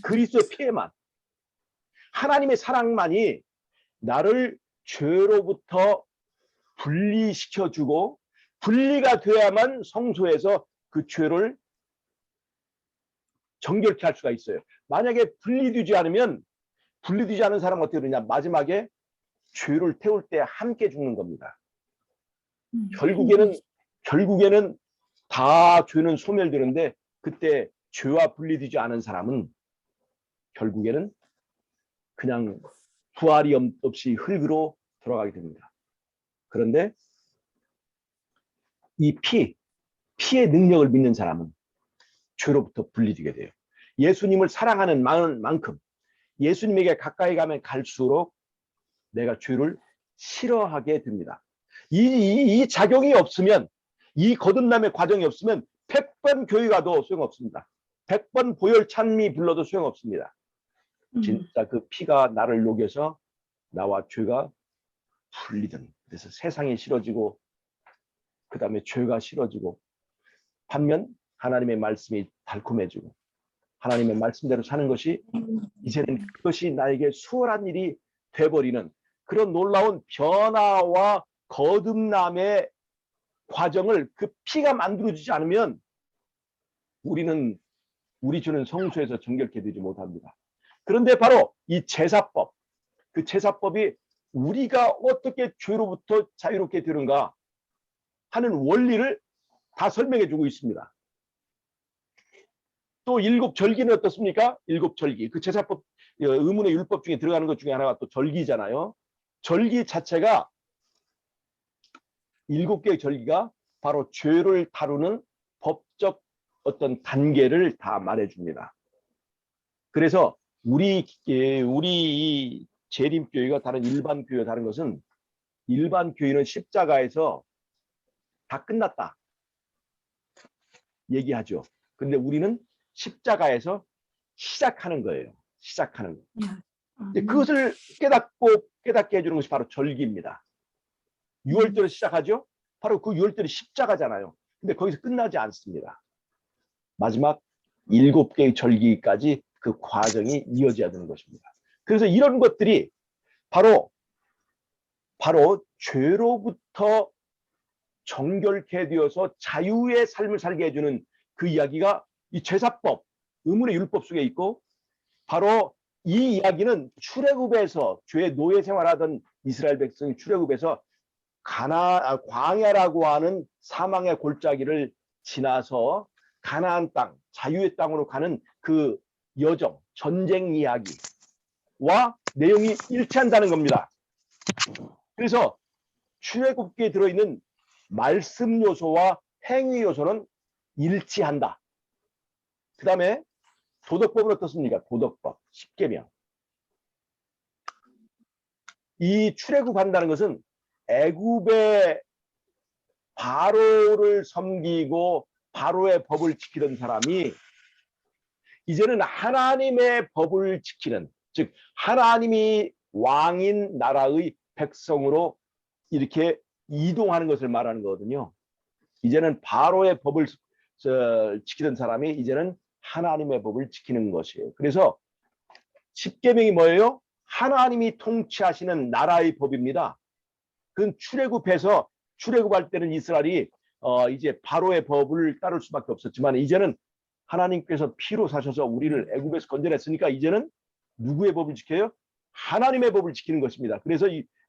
B: 그리스도의 피에만. 하나님의 사랑만이 나를 죄로부터 분리시켜주고, 분리가 돼야만 성소에서 그 죄를 정결케 할 수가 있어요. 만약에 분리되지 않은 사람은 어떻게 되느냐? 마지막에 죄를 태울 때 함께 죽는 겁니다. 결국에는 다 죄는 소멸되는데, 그때 죄와 분리되지 않은 사람은 결국에는 그냥 부활이 없이 흙으로 돌아가게 됩니다. 그런데 이 피의 능력을 믿는 사람은 죄로부터 분리되게 돼요. 예수님을 사랑하는 만큼 예수님에게 가까이 가면 갈수록 내가 죄를 싫어하게 됩니다. 이 작용이 없으면, 이 거듭남의 과정이 없으면 100번 교회 가도 소용없습니다. 100번 보혈 찬미 불러도 소용없습니다. 진짜 그 피가 나를 녹여서 나와 죄가 분리된, 그래서 세상이 싫어지고 그 다음에 죄가 싫어지고, 반면 하나님의 말씀이 달콤해지고 하나님의 말씀대로 사는 것이 이제는 그것이 나에게 수월한 일이 돼버리는 그런 놀라운 변화와 거듭남의 과정을 그 피가 만들어주지 않으면 우리 죄는 성소에서 정결케 되지 못합니다. 그런데 바로 이 제사법, 그 제사법이 우리가 어떻게 죄로부터 자유롭게 되는가 하는 원리를 다 설명해 주고 있습니다. 또 일곱 절기는 어떻습니까? 일곱 절기. 그 제사법, 의문의 율법 중에 들어가는 것 중에 하나가 또 절기잖아요. 절기 자체가, 일곱 개의 절기가 바로 죄를 다루는 법적 어떤 단계를 다 말해줍니다. 그래서 우리 재림교회가 다른 일반 교회와 다른 것은, 일반 교회는 십자가에서 다 끝났다 얘기하죠. 근데 우리는 십자가에서 시작하는 거예요. 시작하는 거. 그것을 깨닫게 해주는 것이 바로 절기입니다. 6월절을 시작하죠. 바로 그 6월절이 십자가잖아요. 근데 거기서 끝나지 않습니다. 마지막 7개의 절기까지 그 과정이 이어져야 되는 것입니다. 그래서 이런 것들이 바로 바로 죄로부터 정결케 되어서 자유의 삶을 살게 해주는 그 이야기가 이 제사법, 의문의 율법 속에 있고, 바로 이 이야기는 출애굽에서 죄의 노예 생활하던 이스라엘 백성이 출애굽에서 광야라고 하는 사망의 골짜기를 지나서 가나안 땅, 자유의 땅으로 가는 그 여정, 전쟁 이야기와 내용이 일치한다는 겁니다. 그래서 출애굽기에 들어있는 말씀 요소와 행위 요소는 일치한다. 그 다음에 도덕법은 어떻습니까? 도덕법, 십계명. 이 출애굽한다는 것은 애굽의 바로를 섬기고 바로의 법을 지키던 사람이 이제는 하나님의 법을 지키는, 즉 하나님이 왕인 나라의 백성으로 이렇게 이동하는 것을 말하는 거거든요. 이제는 바로의 법을 지키던 사람이 이제는 하나님의 법을 지키는 것이에요. 그래서 십계명이 뭐예요? 하나님이 통치하시는 나라의 법입니다. 그건 출애굽해서, 출애굽할 때는 이스라엘이 이제 바로의 법을 따를 수밖에 없었지만, 이제는 하나님께서 피로 사셔서 우리를 애굽에서 건져냈으니까 이제는 누구의 법을 지켜요? 하나님의 법을 지키는 것입니다. 그래서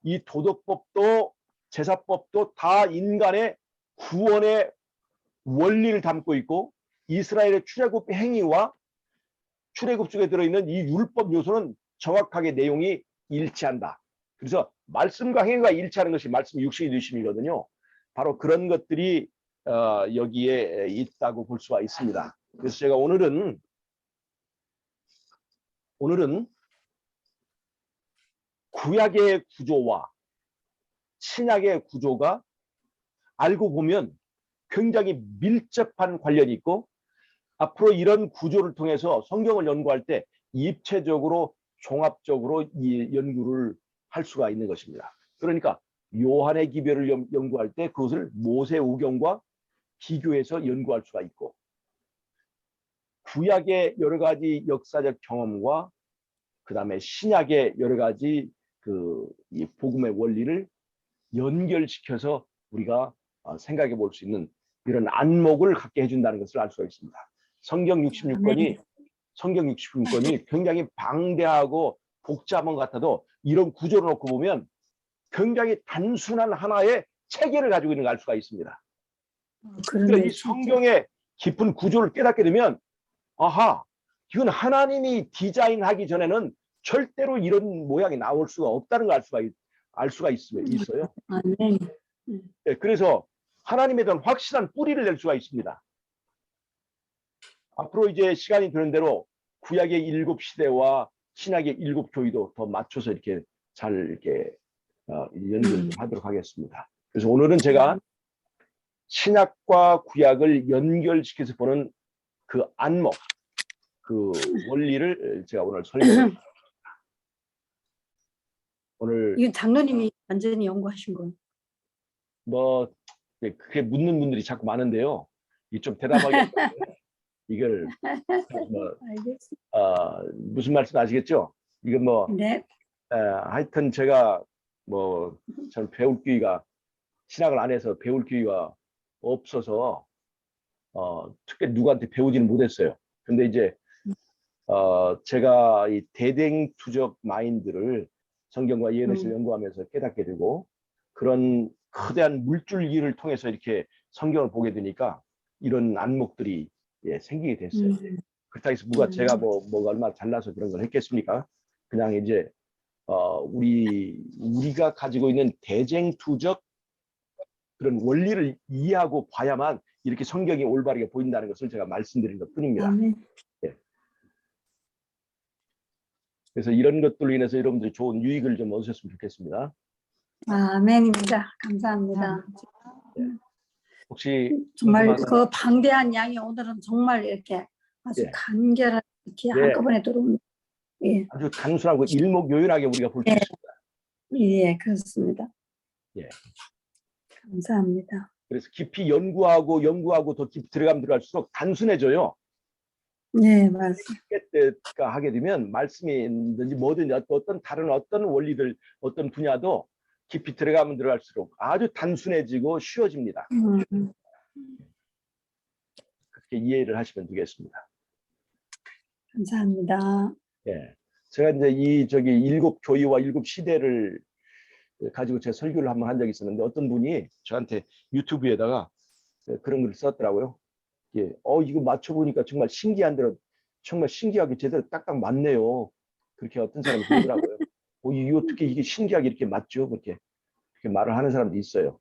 B: 이 도덕법도 제사법도 다 인간의 구원의 원리를 담고 있고, 이스라엘의 출애굽 행위와 출애굽 속에 들어있는 이 율법 요소는 정확하게 내용이 일치한다. 그래서 말씀과 행위가 일치하는 것이 말씀 육신이 되심이거든요. 바로 그런 것들이 여기에 있다고 볼 수가 있습니다. 그래서 제가 오늘은 구약의 구조와 신약의 구조가 알고 보면 굉장히 밀접한 관련이 있고, 앞으로 이런 구조를 통해서 성경을 연구할 때 입체적으로 종합적으로 이 연구를 할 수가 있는 것입니다. 그러니까 요한의 기별을 연구할 때 그것을 모세오경과 비교해서 연구할 수가 있고, 구약의 여러 가지 역사적 경험과 그 다음에 신약의 여러 가지 이 복음의 원리를 연결시켜서 우리가 생각해 볼 수 있는 이런 안목을 갖게 해준다는 것을 알 수가 있습니다. 성경 66권이 굉장히 방대하고 복잡한 것 같아도 이런 구조를 놓고 보면 굉장히 단순한 하나의 체계를 가지고 있는 걸 알 수가 있습니다. 그러니까 이 성경의 깊은 구조를 깨닫게 되면, 아하, 이건 하나님이 디자인하기 전에는 절대로 이런 모양이 나올 수가 없다는 걸 알 수가 있어요. 네, 그래서 하나님에 대한 확실한 뿌리를 낼 수가 있습니다. 앞으로 이제 시간이 되는 대로 구약의 7시대와 신약의 7교회도 더 맞춰서 이렇게 잘 이렇게 연결하도록 하겠습니다. 그래서 오늘은 제가 신약과 구약을 연결시켜서 보는 그 안목, 그 원리를 제가 오늘 설명합니다. 오늘
C: 이건 장로님이 완전히 연구하신 거예요.
B: 뭐 그렇게 묻는 분들이 자꾸 많은데요. 이 좀 대답하기 이걸 뭐 무슨 말씀 아시겠죠? 이건 뭐
C: 네.
B: 하여튼 제가 뭐 저는 배울 기회가, 신학을 안 해서 배울 기회가 없어서 특별히 누구한테 배우지는 못했어요. 근데 이제 제가 이 대댕투적 마인드를 성경과 예언에서 연구하면서 깨닫게 되고, 그런 거대한 물줄기를 통해서 이렇게 성경을 보게 되니까 이런 안목들이 생기게 됐어요. 그렇다고 해서 제가 뭐가 얼마나 잘나서 그런 걸 했겠습니까? 그냥 이제 우리가 가지고 있는 대쟁투적 그런 원리를 이해하고 봐야만 이렇게 성경이 올바르게 보인다는 것을 제가 말씀드린 것 뿐입니다. 네. 그래서 이런 것들로 인해서 여러분들이 좋은 유익을 좀 얻으셨으면 좋겠습니다.
C: 아멘입니다. 감사합니다.
B: 네. 혹시
C: 정말 그 방대한 양이 오늘은 정말 이렇게 아주 간결하게 이렇게 한꺼번에 들어옵니다. 예.
B: 아주 단순하고 일목요연하게 우리가 볼 수 있습니다.
C: 예, 그렇습니다.
B: 예.
C: 감사합니다.
B: 그래서 깊이 연구하고 더 깊이 들어갈수록 단순해져요.
C: 네, 맞습니다.
B: 하게 되면 말씀이든지 뭐든지 어떤 다른 어떤 원리들, 어떤 분야도 깊이 들어가면 들어갈수록 아주 단순해지고 쉬워집니다. 그렇게 이해를 하시면 되겠습니다.
C: 감사합니다.
B: 예. 제가 이제 일곱 교의와 일곱 시대를 가지고 제 설교를 한번 한 적이 있었는데 어떤 분이 저한테 유튜브에다가 그런 글을 썼더라고요. 예. 이거 맞춰보니까 정말 신기한 대로 정말 신기하게 제대로 딱딱 맞네요. 그렇게 어떤 사람이 그러더라고요. 이거 어떻게 이게 신기하게 이렇게 맞죠? 그렇게 말을 하는 사람도 있어요.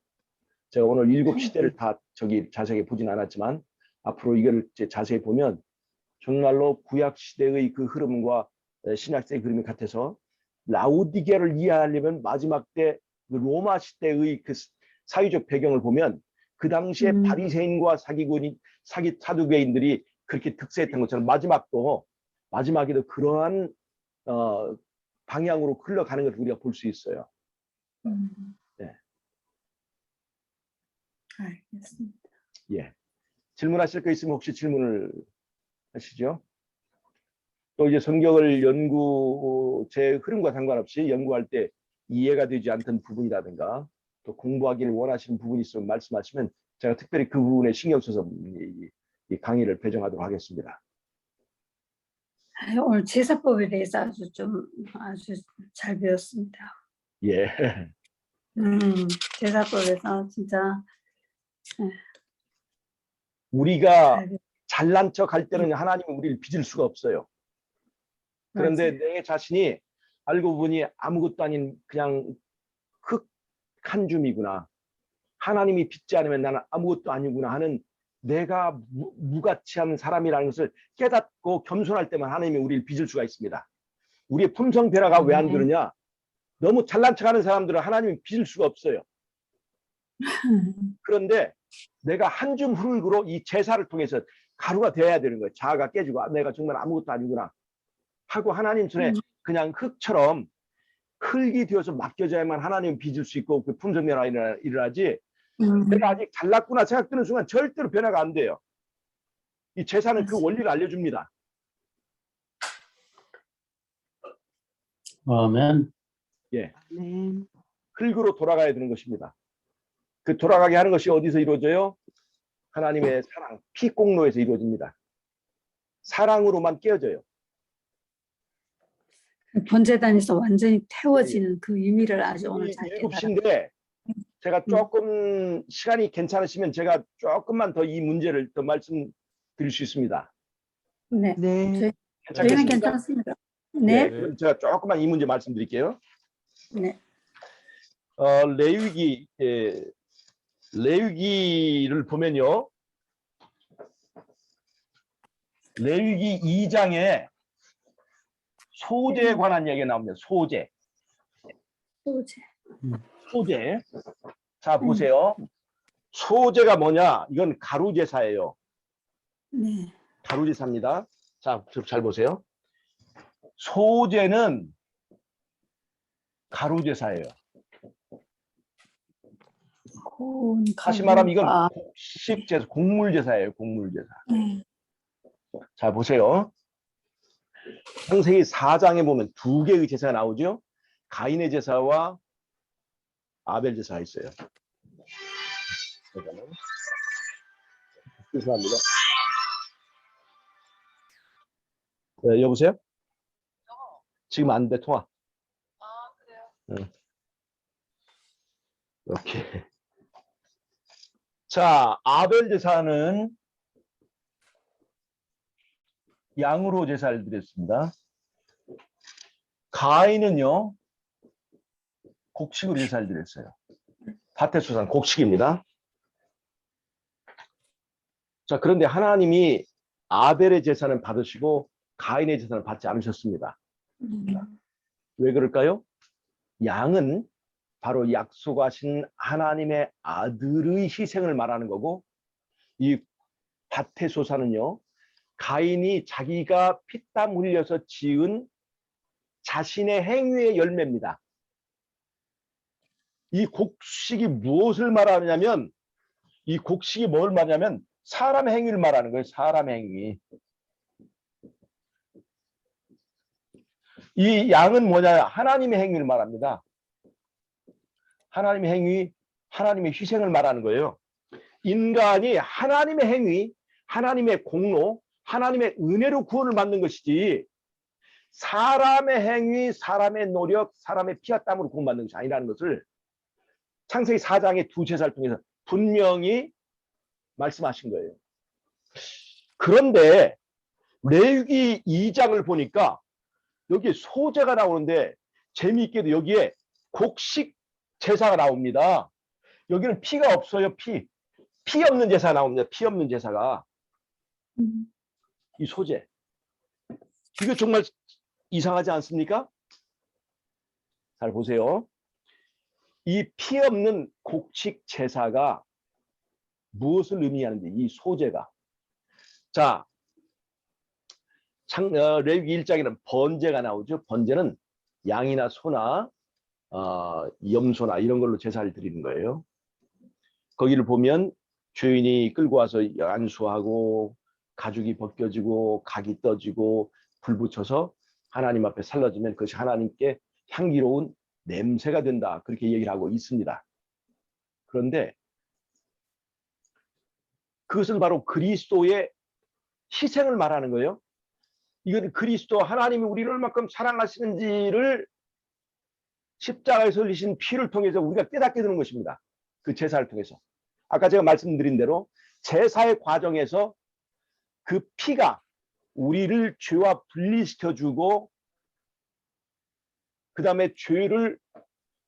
B: 제가 오늘 일곱 시대를 다 자세하게 보진 않았지만 앞으로 이걸 자세히 보면 정말로 구약 시대의 그 흐름과 신약 시대의 흐름이 같아서 라우디게를 이해하려면 마지막 때 그 로마 시대의 그 사회적 배경을 보면 그 당시에 바리새인과 사두개인들이 그렇게 득세했던 것처럼 마지막에도 그러한 방향으로 흘러가는 것을 우리가 볼 수 있어요. 네.
C: 알겠습니다.
B: 예. 질문하실 거 있으면 혹시 질문을 하시죠. 또 이제 성경을 제 흐름과 상관없이 연구할 때 이해가 되지 않던 부분이라든가 또 공부하기를 원하시는 부분이 있으면 말씀하시면 제가 특별히 그 부분에 신경 써서 이 강의를 배정하도록 하겠습니다.
C: 오늘 제사법에 대해서 아주 잘 배웠습니다.
B: 예.
C: 제사법에서 진짜
B: 우리가 잘난 척 할 때는 하나님은 우리를 빚을 수가 없어요. 그런데
C: 맞아요.
B: 내 자신이 알고 보니 아무것도 아닌 그냥 흙 한 줌이구나. 하나님이 빚지 않으면 나는 아무것도 아니구나 하는 내가 무가치한 사람이라는 것을 깨닫고 겸손할 때만 하나님이 우리를 빚을 수가 있습니다. 우리의 품성변화가 왜 안 그러냐? 너무 잘난 척하는 사람들은 하나님이 빚을 수가 없어요. 그런데 내가 한 줌 흙으로 이 제사를 통해서 가루가 되어야 되는 거예요. 자아가 깨지고 내가 정말 아무것도 아니구나 하고 하나님 손에 그냥 흙처럼 흙이 되어서 맡겨져야만 하나님 빚을 수 있고 그 품성 변화가 일어나지. 내가 아직 잘났구나 생각드는 순간 절대로 변화가 안 돼요. 이 제사는 그 원리를 알려줍니다.
E: 아멘.
B: 예.
A: 네.
B: 흙으로 돌아가야 되는 것입니다. 그 돌아가게 하는 것이 어디서 이루어져요? 하나님의 사랑, 피공로에서 이루어집니다. 사랑으로만 깨어져요.
C: 번제단에서 완전히 태워지는 그 의미를 아주 오늘 잘 깨달았어요.
B: 7시인데 제가 조금 시간이 괜찮으시면 제가 조금만 더 이 문제를 더 말씀드릴 수 있습니다.
C: 네,
A: 네.
C: 저희는 괜찮습니다. 네,
B: 그럼 제가 조금만 이 문제 말씀드릴게요.
C: 네,
B: 레위기를 보면요. 레위기 2장에 소제에 관한 이야기가 나옵니다. 소제. 소제. 자, 보세요. 소제가 뭐냐? 이건 가루제사예요.
C: 네,
B: 가루제사입니다. 자, 잘 보세요. 소제는 가루제사예요. 다시 말하면 이건 곡식제사, 곡물제사예요. 곡물제사. 자, 보세요. 창세기 4장에 보면 두 개의 제사가 나오죠. 가인의 제사와 아벨 제사가 있어요. 죄송합니다. 네, 여보세요? 지금 안 돼, 통화.
D: 아, 그래요?
B: 네. 이렇게. 자, 아벨 제사는 양으로 제사를 드렸습니다. 가인은요, 곡식으로 제사를 드렸어요. 밭의 수산, 곡식입니다. 자, 그런데 하나님이 아벨의 제사는 받으시고 가인의 제사는 받지 않으셨습니다. 왜 그럴까요? 양은 바로 약속하신 하나님의 아들의 희생을 말하는 거고, 이 밭의 소사는요, 가인이 자기가 피땀 흘려서 지은 자신의 행위의 열매입니다. 이 곡식이 무엇을 말하냐면, 이 곡식이 뭘 말하냐면 사람의 행위를 말하는 거예요. 사람의 행위. 이 양은 뭐냐? 하나님의 행위를 말합니다. 하나님의 행위, 하나님의 희생을 말하는 거예요. 인간이 하나님의 행위, 하나님의 공로, 하나님의 은혜로 구원을 받는 것이지 사람의 행위, 사람의 노력, 사람의 피와 땀으로 구원받는 것이 아니라는 것을 창세기 4장의 두 제사를 통해서 분명히 말씀하신 거예요. 그런데 레위기 2장을 보니까 여기에 소제가 나오는데 재미있게도 여기에 곡식 제사가 나옵니다. 여기는 피가 없어요. 피 없는 제사가 나옵니다. 피 없는 제사가. 이 소제. 이거 정말 이상하지 않습니까? 잘 보세요. 이 피 없는 곡식 제사가 무엇을 의미하는지, 이 소제가. 자, 레위기 1장에는 번제가 나오죠. 번제는 양이나 소나 염소나 이런 걸로 제사를 드리는 거예요. 거기를 보면 주인이 끌고 와서 안수하고 가죽이 벗겨지고 각이 떠지고 불 붙여서 하나님 앞에 살라지면 그것이 하나님께 향기로운 냄새가 된다. 그렇게 얘기를 하고 있습니다. 그런데 그것은 바로 그리스도의 희생을 말하는 거예요. 이건 그리스도 하나님이 우리를 얼마큼 사랑하시는지를 십자가에서 흘리신 피를 통해서 우리가 깨닫게 되는 것입니다. 그 제사를 통해서. 아까 제가 말씀드린 대로 제사의 과정에서 그 피가 우리를 죄와 분리시켜주고 그 다음에 죄를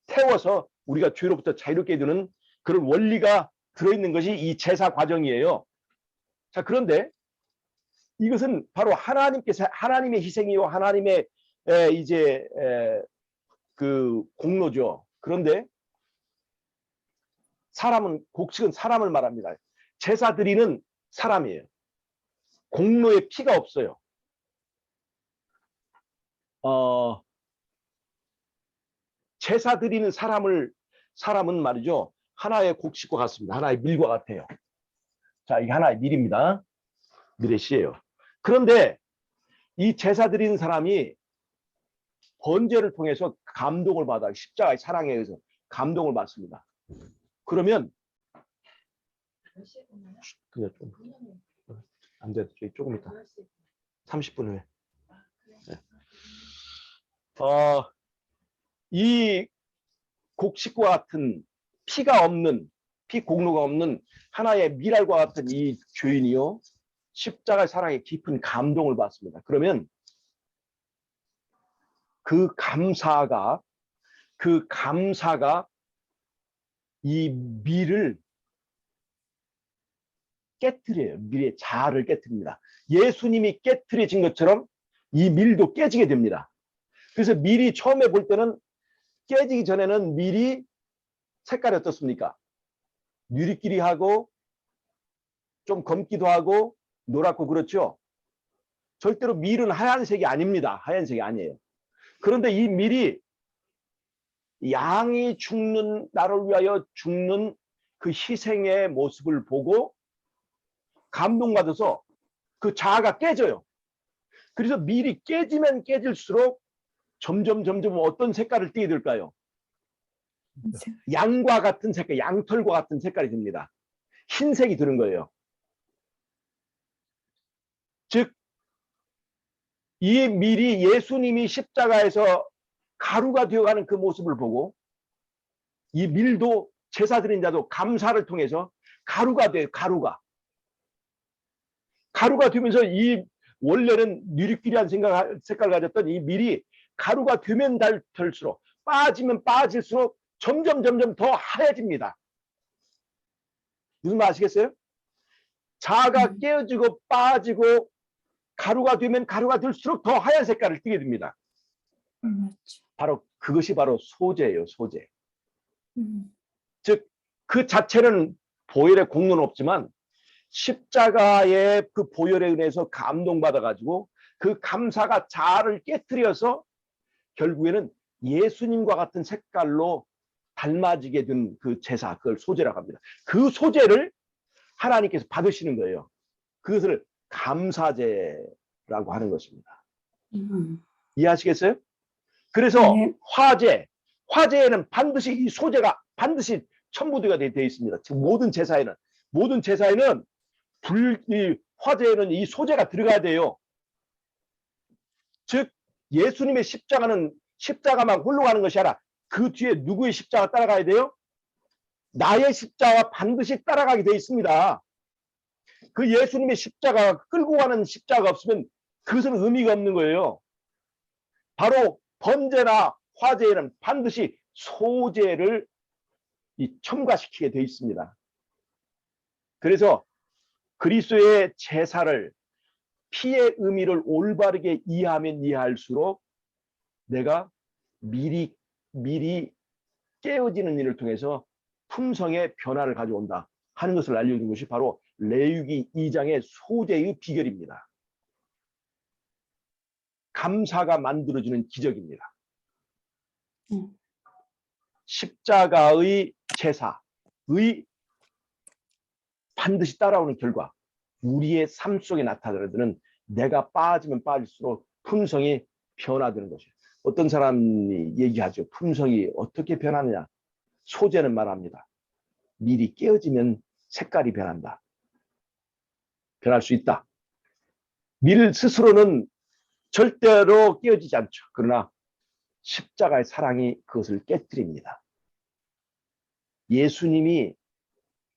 B: 태워서 우리가 죄로부터 자유롭게 되는 그런 원리가 들어있는 것이 이 제사 과정이에요. 자, 그런데 이것은 바로 하나님께서 하나님의 희생이요 하나님의 그 공로죠. 그런데 사람은 곡식은 사람을 말합니다. 제사 드리는 사람이에요. 공로에 피가 없어요. 제사 드리는 사람은 말이죠. 하나의 곡식과 같습니다. 하나의 밀과 같아요. 자, 이게 하나의 밀입니다. 밀의 씨예요. 그런데 이 제사 드리는 사람이 번제를 통해서 감동을 받아 십자가의 사랑에 의해서 감동을 받습니다. 그러면 그냥 좀 안 돼. 조금 있다. 30분 후에. 네. 이 곡식과 같은 피가 없는 피 공로가 없는 하나의 밀알과 같은 이 죄인이요 십자가의 사랑에 깊은 감동을 받습니다. 그러면 그 감사가 이 밀을 깨트려요. 밀의 자아를 깨트립니다. 예수님이 깨트려진 것처럼 이 밀도 깨지게 됩니다. 그래서 밀이 처음에 볼 때는 깨지기 전에는 밀이 색깔이 어떻습니까? 누리끼리하고 좀 검기도 하고 노랗고 그렇죠? 절대로 밀은 하얀색이 아닙니다. 하얀색이 아니에요. 그런데 이 밀이 양이 죽는 나를 위하여 죽는 그 희생의 모습을 보고 감동받아서 그 자아가 깨져요. 그래서 밀이 깨지면 깨질수록 점점 어떤 색깔을 띠게 될까요? 양과 같은 색깔, 양털과 같은 색깔이 됩니다. 흰색이 드는 거예요. 즉, 이 밀이 예수님이 십자가에서 가루가 되어가는 그 모습을 보고 이 밀도 제사 드린 자도 감사를 통해서 가루가 돼요. 가루가 되면서 이 원래는 누리끼리한 색깔을 가졌던 이 밀이 가루가 되면 될수록 빠지면 빠질수록 점점 더 하얘집니다. 무슨 말 아시겠어요? 자아가 깨어지고 빠지고 가루가 되면 가루가 될수록 더 하얀 색깔을 띠게 됩니다. 바로 그것이 바로 소제예요. 소제. 즉 그 자체는 보혈의 공로는 없지만 십자가의 그 보혈에 의해서 감동받아 가지고 그 감사가 자아를 깨트려서 결국에는 예수님과 같은 색깔로 닮아지게 된 그 제사, 그걸 소제라고 합니다. 그 소제를 하나님께서 받으시는 거예요. 그것을 감사제라고 하는 것입니다. 이해하시겠어요? 그래서
C: 네.
B: 화제, 화제에는 반드시 이 소재가 반드시 첨부되어 되어 있습니다. 즉 모든 제사에는 이 화제에는 이 소재가 들어가야 돼요. 즉 예수님의 십자가만 홀로 가는 것이 아니라 그 뒤에 누구의 십자가 따라가야 돼요? 나의 십자가 반드시 따라가게 되어 있습니다. 그 예수님의 십자가 끌고 가는 십자가 없으면 그것은 의미가 없는 거예요. 바로 번제나 화제에는 반드시 소제를 첨가시키게 되어 있습니다. 그래서 그리스도의 제사를 피의 의미를 올바르게 이해하면 이해할수록 내가 미리 깨어지는 일을 통해서 품성의 변화를 가져온다 하는 것을 알려준 것이 바로 레위기 2장의 소제의 비결입니다. 감사가 만들어주는 기적입니다. 십자가의 제사의 반드시 따라오는 결과 우리의 삶 속에 나타나는 내가 빠지면 빠질수록 품성이 변화되는 것이에요. 어떤 사람이 얘기하죠. 품성이 어떻게 변하느냐. 소재는 말합니다. 미리 깨어지면 색깔이 변한다. 변할 수 있다. 밀 스스로는 절대로 깨어지지 않죠. 그러나 십자가의 사랑이 그것을 깨뜨립니다. 예수님이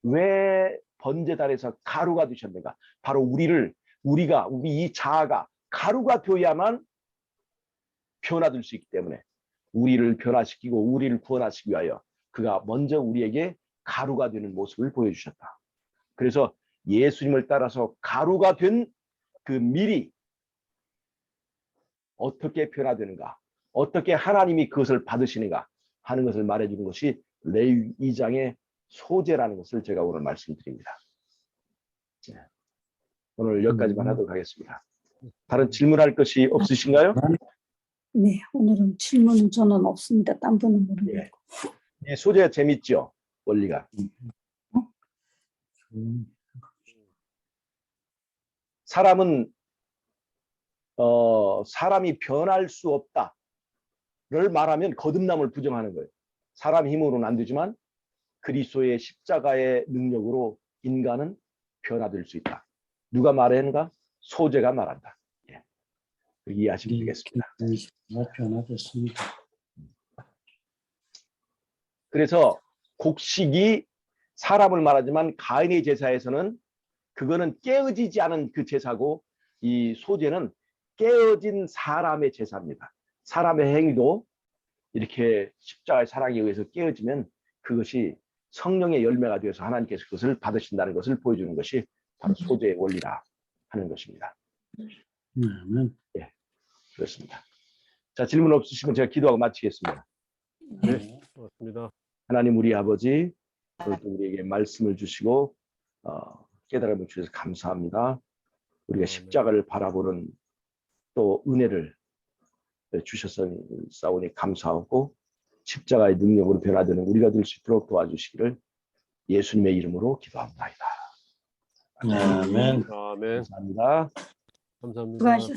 B: 왜 번제단에서 가루가 되셨는가? 바로 우리 이 자아가 가루가 되어야만 변화될 수 있기 때문에 우리를 변화시키고 우리를 구원하시기 위하여 그가 먼저 우리에게 가루가 되는 모습을 보여주셨다. 그래서 예수님을 따라서 가루가 된 그 밀이 어떻게 변화되는가, 어떻게 하나님이 그것을 받으시는가 하는 것을 말해주는 것이 레위기 2장의 소재라는 것을 제가 오늘 말씀드립니다. 오늘 여기까지만 하도록 하겠습니다. 다른 질문할 것이 없으신가요?
C: 네, 오늘은 질문은 저는 없습니다. 딴 분은 모르겠고.
B: 예. 이 소재가 재밌죠? 원리가. 사람이 변할 수 없다를 말하면 거듭남을 부정하는 거예요. 사람 힘으로는 안 되지만 그리스도의 십자가의 능력으로 인간은 변화될 수 있다. 누가 말하는가? 소재가 말한다. 예. 이해하시면 되겠습니다.
E: 변화됐습니다.
B: 그래서 곡식이 사람을 말하지만 가인의 제사에서는 그거는 깨어지지 않은 그 제사고 이 소재는 깨어진 사람의 제사입니다. 사람의 행위도 이렇게 십자가의 사랑에 의해서 깨어지면 그것이 성령의 열매가 되어서 하나님께서 그것을 받으신다는 것을 보여주는 것이 바로 소재의 원리라 하는 것입니다. 예, 그렇습니다. 자, 질문 없으시면 제가 기도하고 마치겠습니다.
E: 네, 고맙습니다.
B: 하나님 우리 아버지, 오늘도 우리에게 말씀을 주시고 깨달음을 주셔서 감사합니다. 우리가 십자가를 바라보는 또 은혜를 주셨사오니 감사하고 십자가의 능력으로 변화되는 우리가 될 수 있도록 도와주시기를 예수님의 이름으로 기도합니다.
E: 아멘.
B: 감사합니다.
E: 감사합니다.
C: 수고하셨습니다.